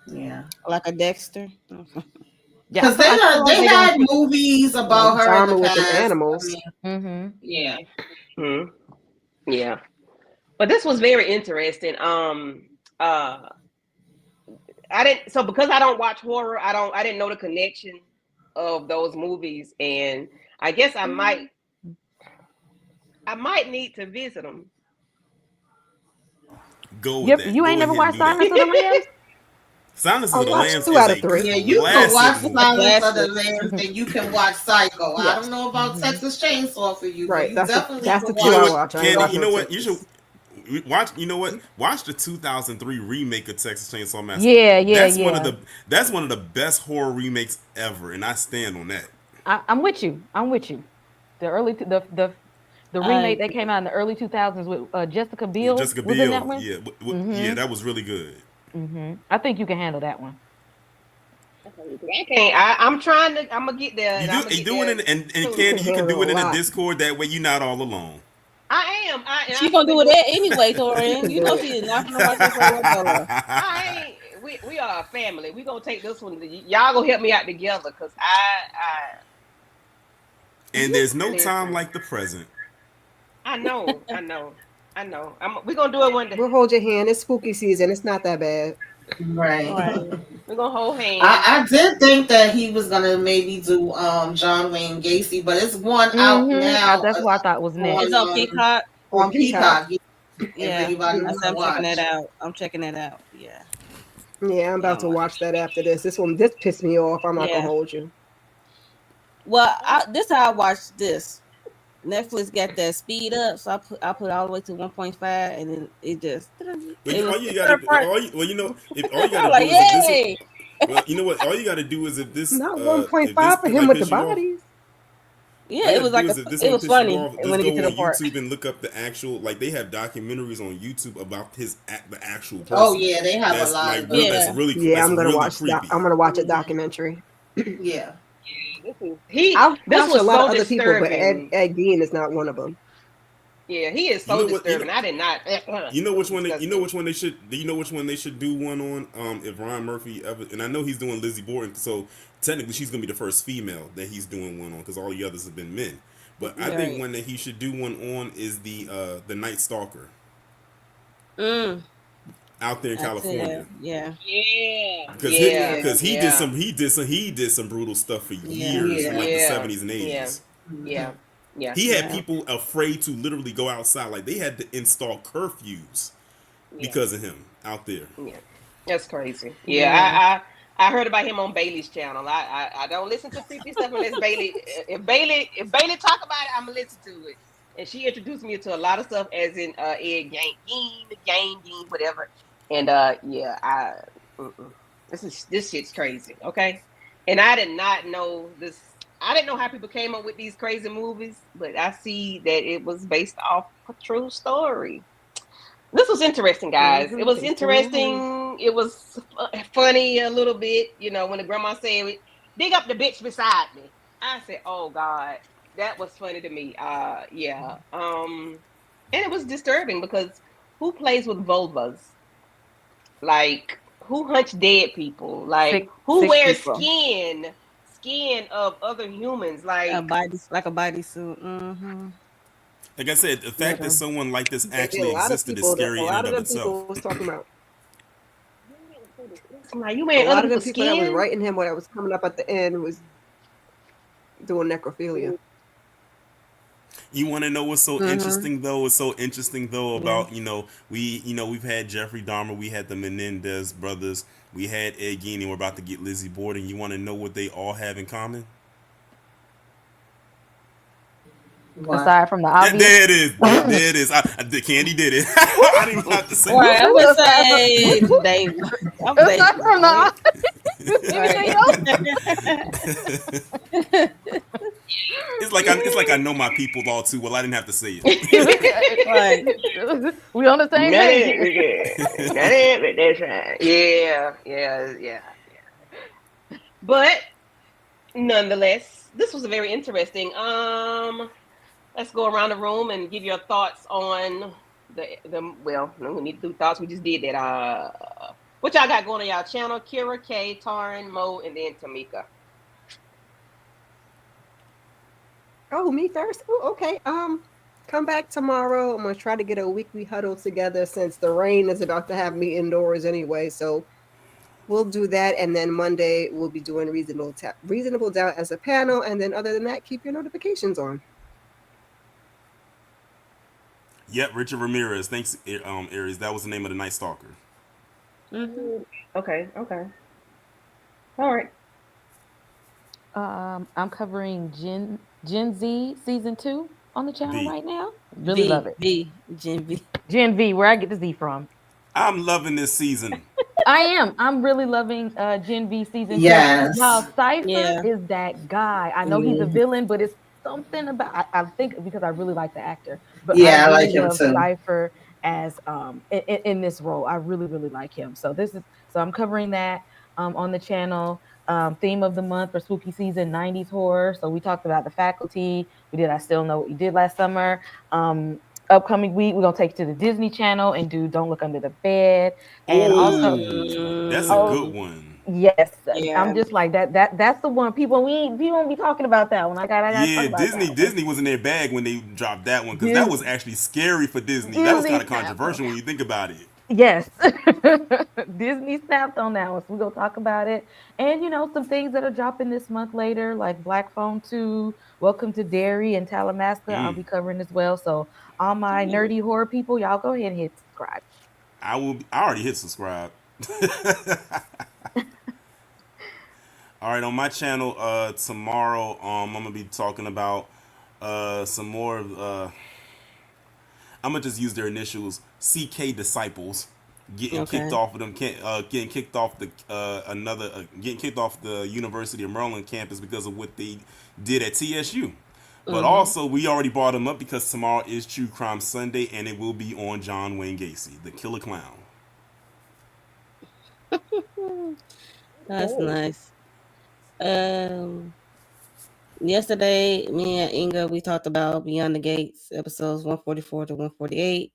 Yeah. Like a Dexter. Yeah, Because they I feel like they they're gonna had keep. movies Like about her in the Dharma with them past. I animals. mean, Mm-hmm. yeah. Hmm. Yeah. But this was very interesting. I didn't so because I don't watch horror, I didn't know the connection of those movies, and I guess I might need to visit them. Go with that. You Go ain't never ahead and watched do that. Silence of the Lambs? Silence I of the watched Lambs 2 is out of a 3. Yeah, you can watch classic movie. Silence of the Classic. Lambs and you can watch Psycho. I Yes. don't know about Texas Chainsaw for you, but Right. you That's definitely the can 2 You know I watch. what, watch. I ain't Candy? watching You no know what? You should Texas. watch. You know what? Watch the 2003 remake of Texas Chainsaw Massacre. Yeah, That's one of the best horror remakes ever, and I stand on that. I'm with you. I'm with you. The early the remake that came out in the early 2000s with Jessica Yeah, Biel Jessica was in that Biel. one. Yeah, Mhm. that was really good. Mhm. I think you can handle that one. I can't. I'm trying to. I'm gonna get there, and I'm gonna You get do it there. and You Candy, can you can do handle it a in the lot. Discord. That way, you're not all alone. I am. She I gonna fully do it believe. anyway, You Torian. can You do know it. she is not gonna watch this show whatsoever. I ain't. We are a family. We gonna take this one. Y'all gonna help me out together, cause And there's no time listen. like the present. I know. We gonna do it one day. We'll hold your hand. It's spooky season. It's not that bad. Right. Right. We're gonna hold hands. I did think that he was gonna maybe do John Wayne Gacy, but it's one out now That's what I thought was next. It's on on Peacock. On Peacock. Peacock. If Yeah. anybody I wants said to I'm checking that watch. out. I'm checking that out. Yeah. Yeah, I'm Yeah. about to watch that after this. This pissed me off. I'm not Yeah. gonna hold you. Well, this how I watched this. Netflix got that speed up, so I put it all the way to 1.5, and then it just But it was all you gotta, well, you know, if all you gotta I'm do like, is if this, yay! well, you know what, all you gotta do is if this, Not if this 1.5 for him like with the piss you off, bodies. Yeah, all you it gotta was do like is if this it one was piss funny. you off, And just when it go get to on the part, YouTube and look up the actual, like they have documentaries on YouTube about the actual person. Oh yeah, they have That's a lot like of real, them. that's really, Yeah, that's I'm gonna really watch that. creepy. I'm gonna watch a Mhm. documentary. Yeah. I've This watched was a lot so of other people, but disturbing. Ed Gein is not one of them. Yeah, he is so You know what? disturbing. I did not. You know which one? You know Disgusting. which one they should? Do you know which one they should do one on? If Ryan Murphy ever, and I know he's doing Lizzie Borden, so technically she's gonna be the first female that he's doing one on because all the others have been men. But I think Right. one that he should do one on is the Night Stalker out there in I California. tell, yeah, Because he did some brutal stuff for years in like the 70s and 80s. Yeah. He had people afraid to literally go outside. Like they had to install curfews because of him out there. Yeah, that's crazy. Yeah, I heard about him on Bailey's channel. I don't listen to creepy stuff unless Bailey. If Bailey talk about it, I'm gonna listen to it. And she introduced me to a lot of stuff, as in Ed Gein, whatever. And this shit's crazy. Okay, and I did not know this. I didn't know how people came up with these crazy movies, but I see that it was based off a true story. This was interesting, guys. It was interesting. It was funny a little bit. You know, when the grandma said, "Dig up the bitch beside me," I said, "Oh God, that was funny to me." Yeah. And it was disturbing because who plays with vulvas? Like, who hunts dead people? Like, who wears skin of other humans? Like a bodysuit. Like I said, the fact that someone like this A actually lot of existed is people, scary a in lot and of of them people itself. was talking about. you A wearing lot other of them people's people that was skin? writing him when I was coming up at the end was doing necrophilia. You want to know what's so interesting though? It's so interesting though about we've had Jeffrey Dahmer, we had the Menendez brothers, we had Ed Gein, and we're about to get Lizzie Borden. You want to know what they all have in common? Aside from the obvious. There it is. There it is. The Candy did it. I didn't have to say. Right, I'm gonna say Dave. Aside from the It's like I know my people all too well. I didn't have to say it. Right. We on the same page. That's right. Yeah. But nonetheless, this was a very interesting. Let's go around the room and give your thoughts on the. Well, no, we need to do thoughts. We just did that. What y'all got going on y'all channel? Kira, K, Taryn, Mo, and then Tamika. Oh, me first. Oh, okay. come back tomorrow. I'm gonna try to get a weekly huddle together since the rain is about to have me indoors anyway. So we'll do that, and then Monday we'll be doing reasonable doubt as a panel, and then other than that, keep your notifications on. Yep, Richard Ramirez. Thanks, Aries. That was the name of the Night Stalker. Mm-hmm. Okay. All right. I'm covering Gen Z season 2 on the channel V. right now. Really love it. Gen V. Gen V, where I get the Z from. I'm loving this season. I am. I'm really loving Gen V season 2. Yes. Now, Cypher Yeah. is that guy. I know he's a Mhm. villain, but it's something about I think because I really like the actor, but I Yeah, I really like him love too. Cypher as in this role. I really really like him. So I'm covering that on the channel. Theme of the month for spooky season 90s horror. So we talked about The Faculty. We did I Still Know What You Did last summer. Upcoming week we're gonna take it to the Disney Channel and do Don't Look Under the Bed. And also, Ooh, that's a oh good Mm, one. yes, yeah. I'm just like that's the one people won't be talking about that one. I gotta talk Yeah, about that one. Disney was in their bag when they dropped that one because that Dis- was actually scary for Disney. That was kind Disney of snapped on. controversial when you think about it. Yes, Disney snapped on that one. So we're gonna talk about it, and some things that are dropping this month later, like Black Phone 2, Welcome to Derry, and Talamasca. I'll Mm. be covering as well. So all my nerdy horror people, y'all go ahead and hit subscribe. I will. I already hit subscribe. All right, on my channel tomorrow, I'm gonna be talking about some more. I'm gonna just use their initials, CK Disciples, getting Okay. kicked off of them, getting kicked off the getting kicked off the University of Maryland campus because of what they did at TSU. But Mm-hmm. also, we already brought them up because tomorrow is True Crime Sunday, and it will be on John Wayne Gacy, the Killer Clown. That's Cool. nice. Yesterday, me and Inga, we talked about Beyond the Gates episodes 144 to 148.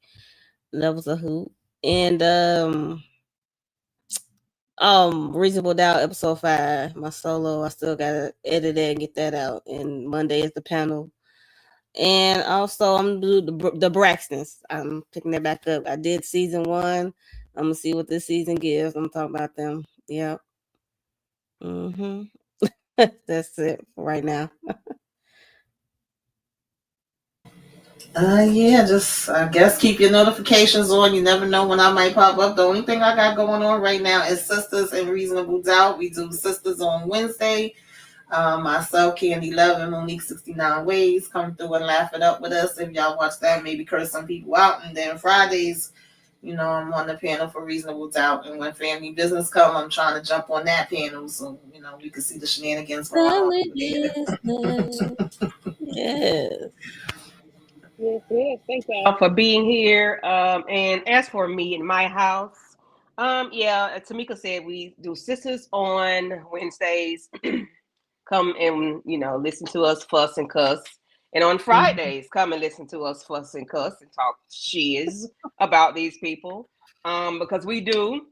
That was a hoot. And Reasonable Doubt episode 5, my solo. I still gotta edit it and get that out. And Monday is the panel. And also, I'm gonna do the Braxtons. I'm picking that back up. I did season 1. I'm gonna see what this season gives. I'm talking about them. Yeah. Mm-hmm. That's it for right now. Yeah, just I guess keep your notifications on. You never know when I might pop up. The only thing I got going on right now is Sisters in Reasonable Doubt. We do Sisters on Wednesday. Myself, Candy Love, and Monique 69 Ways come through and laugh it up with us. If y'all watch that, maybe curse some people out. And then Fridays, I'm on the panel for Reasonable Doubt. And when Family Business come, I'm trying to jump on that panel so, we can see the shenanigans going on Family over there. business. Yes. Yes. Thank y'all for being here. And as for me in my house, yeah, Tamika said we do sisters on Wednesdays. Come and listen to us fuss and cuss. And on Fridays, come and listen to us fuss and cuss and talk shiz about these people. Because we do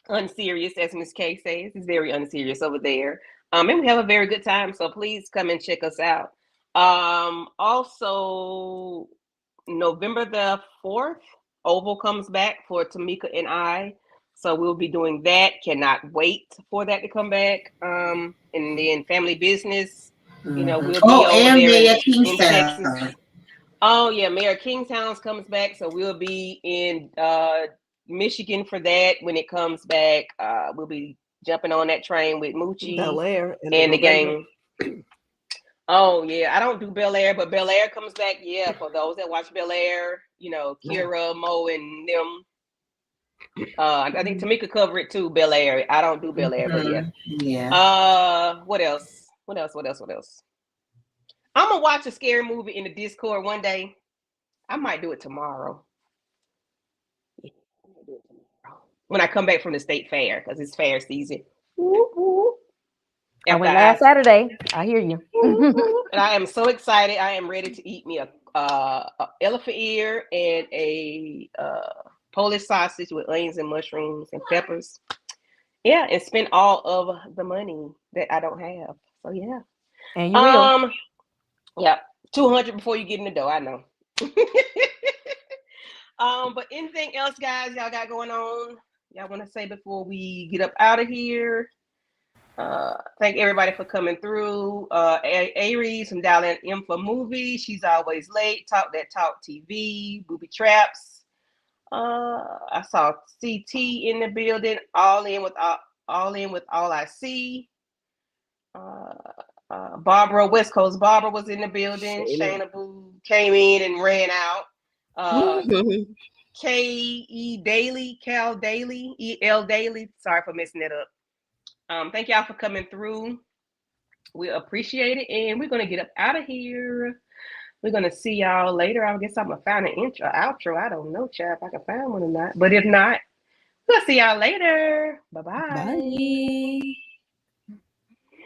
unserious, as Miss K says. It's very unserious over there. And we have a very good time. So please come and check us out. Also, November the 4th, Oval comes back for Tamika and I. So we'll be doing that. Cannot wait for that to come back. And then Family Business, we'll be Oh, over and there Mayor in Texas. Kingstown. Oh yeah, Mayor Kingstown's comes back, so we'll be in Michigan for that when it comes back. We'll be jumping on that train with Bel Moochie Air in and the November. gang. Oh yeah, I don't do Bel Air, but Bel Air comes back. Yeah, for those that watch Bel Air, Kira, Mo, and them. I think Tamika covered it too. Bel Air. I don't do Bel Air, but yeah. Yeah. What else? What else? I'm gonna watch a scary movie in the Discord one day. I might do it tomorrow. Yeah, I might do it tomorrow. When I come back from the state fair, because it's fair season. Woo, woo. I After went last Saturday. I hear you. and I am so excited. I am ready to eat me a elephant ear and a Polish sausage with onions and mushrooms and peppers. Yeah, and spend all of the money that I don't have. So yeah. And you will. Yeah, 200 before you get in the door. I know. But anything else, guys, y'all got going on? Y'all want to say before we get up out of here? Thank everybody for coming through. Aries from Dialing M for Movie. She's always late. Talk That Talk TV. Booby Traps. I saw CT in the building. All in with all I see. Barbara, West Coast Barbara was in the building. Shayna Boo came in and ran out. K.E. Daily, Cal Daily, E.L. Daily. Sorry for messing it up. Thank y'all for coming through. We appreciate it. And we're going to get up out of here. We're going to see y'all later. I guess I'm going to find an outro. I don't know, Chad, if I can find one or not. But if not, we'll see y'all later. Bye-bye. Bye.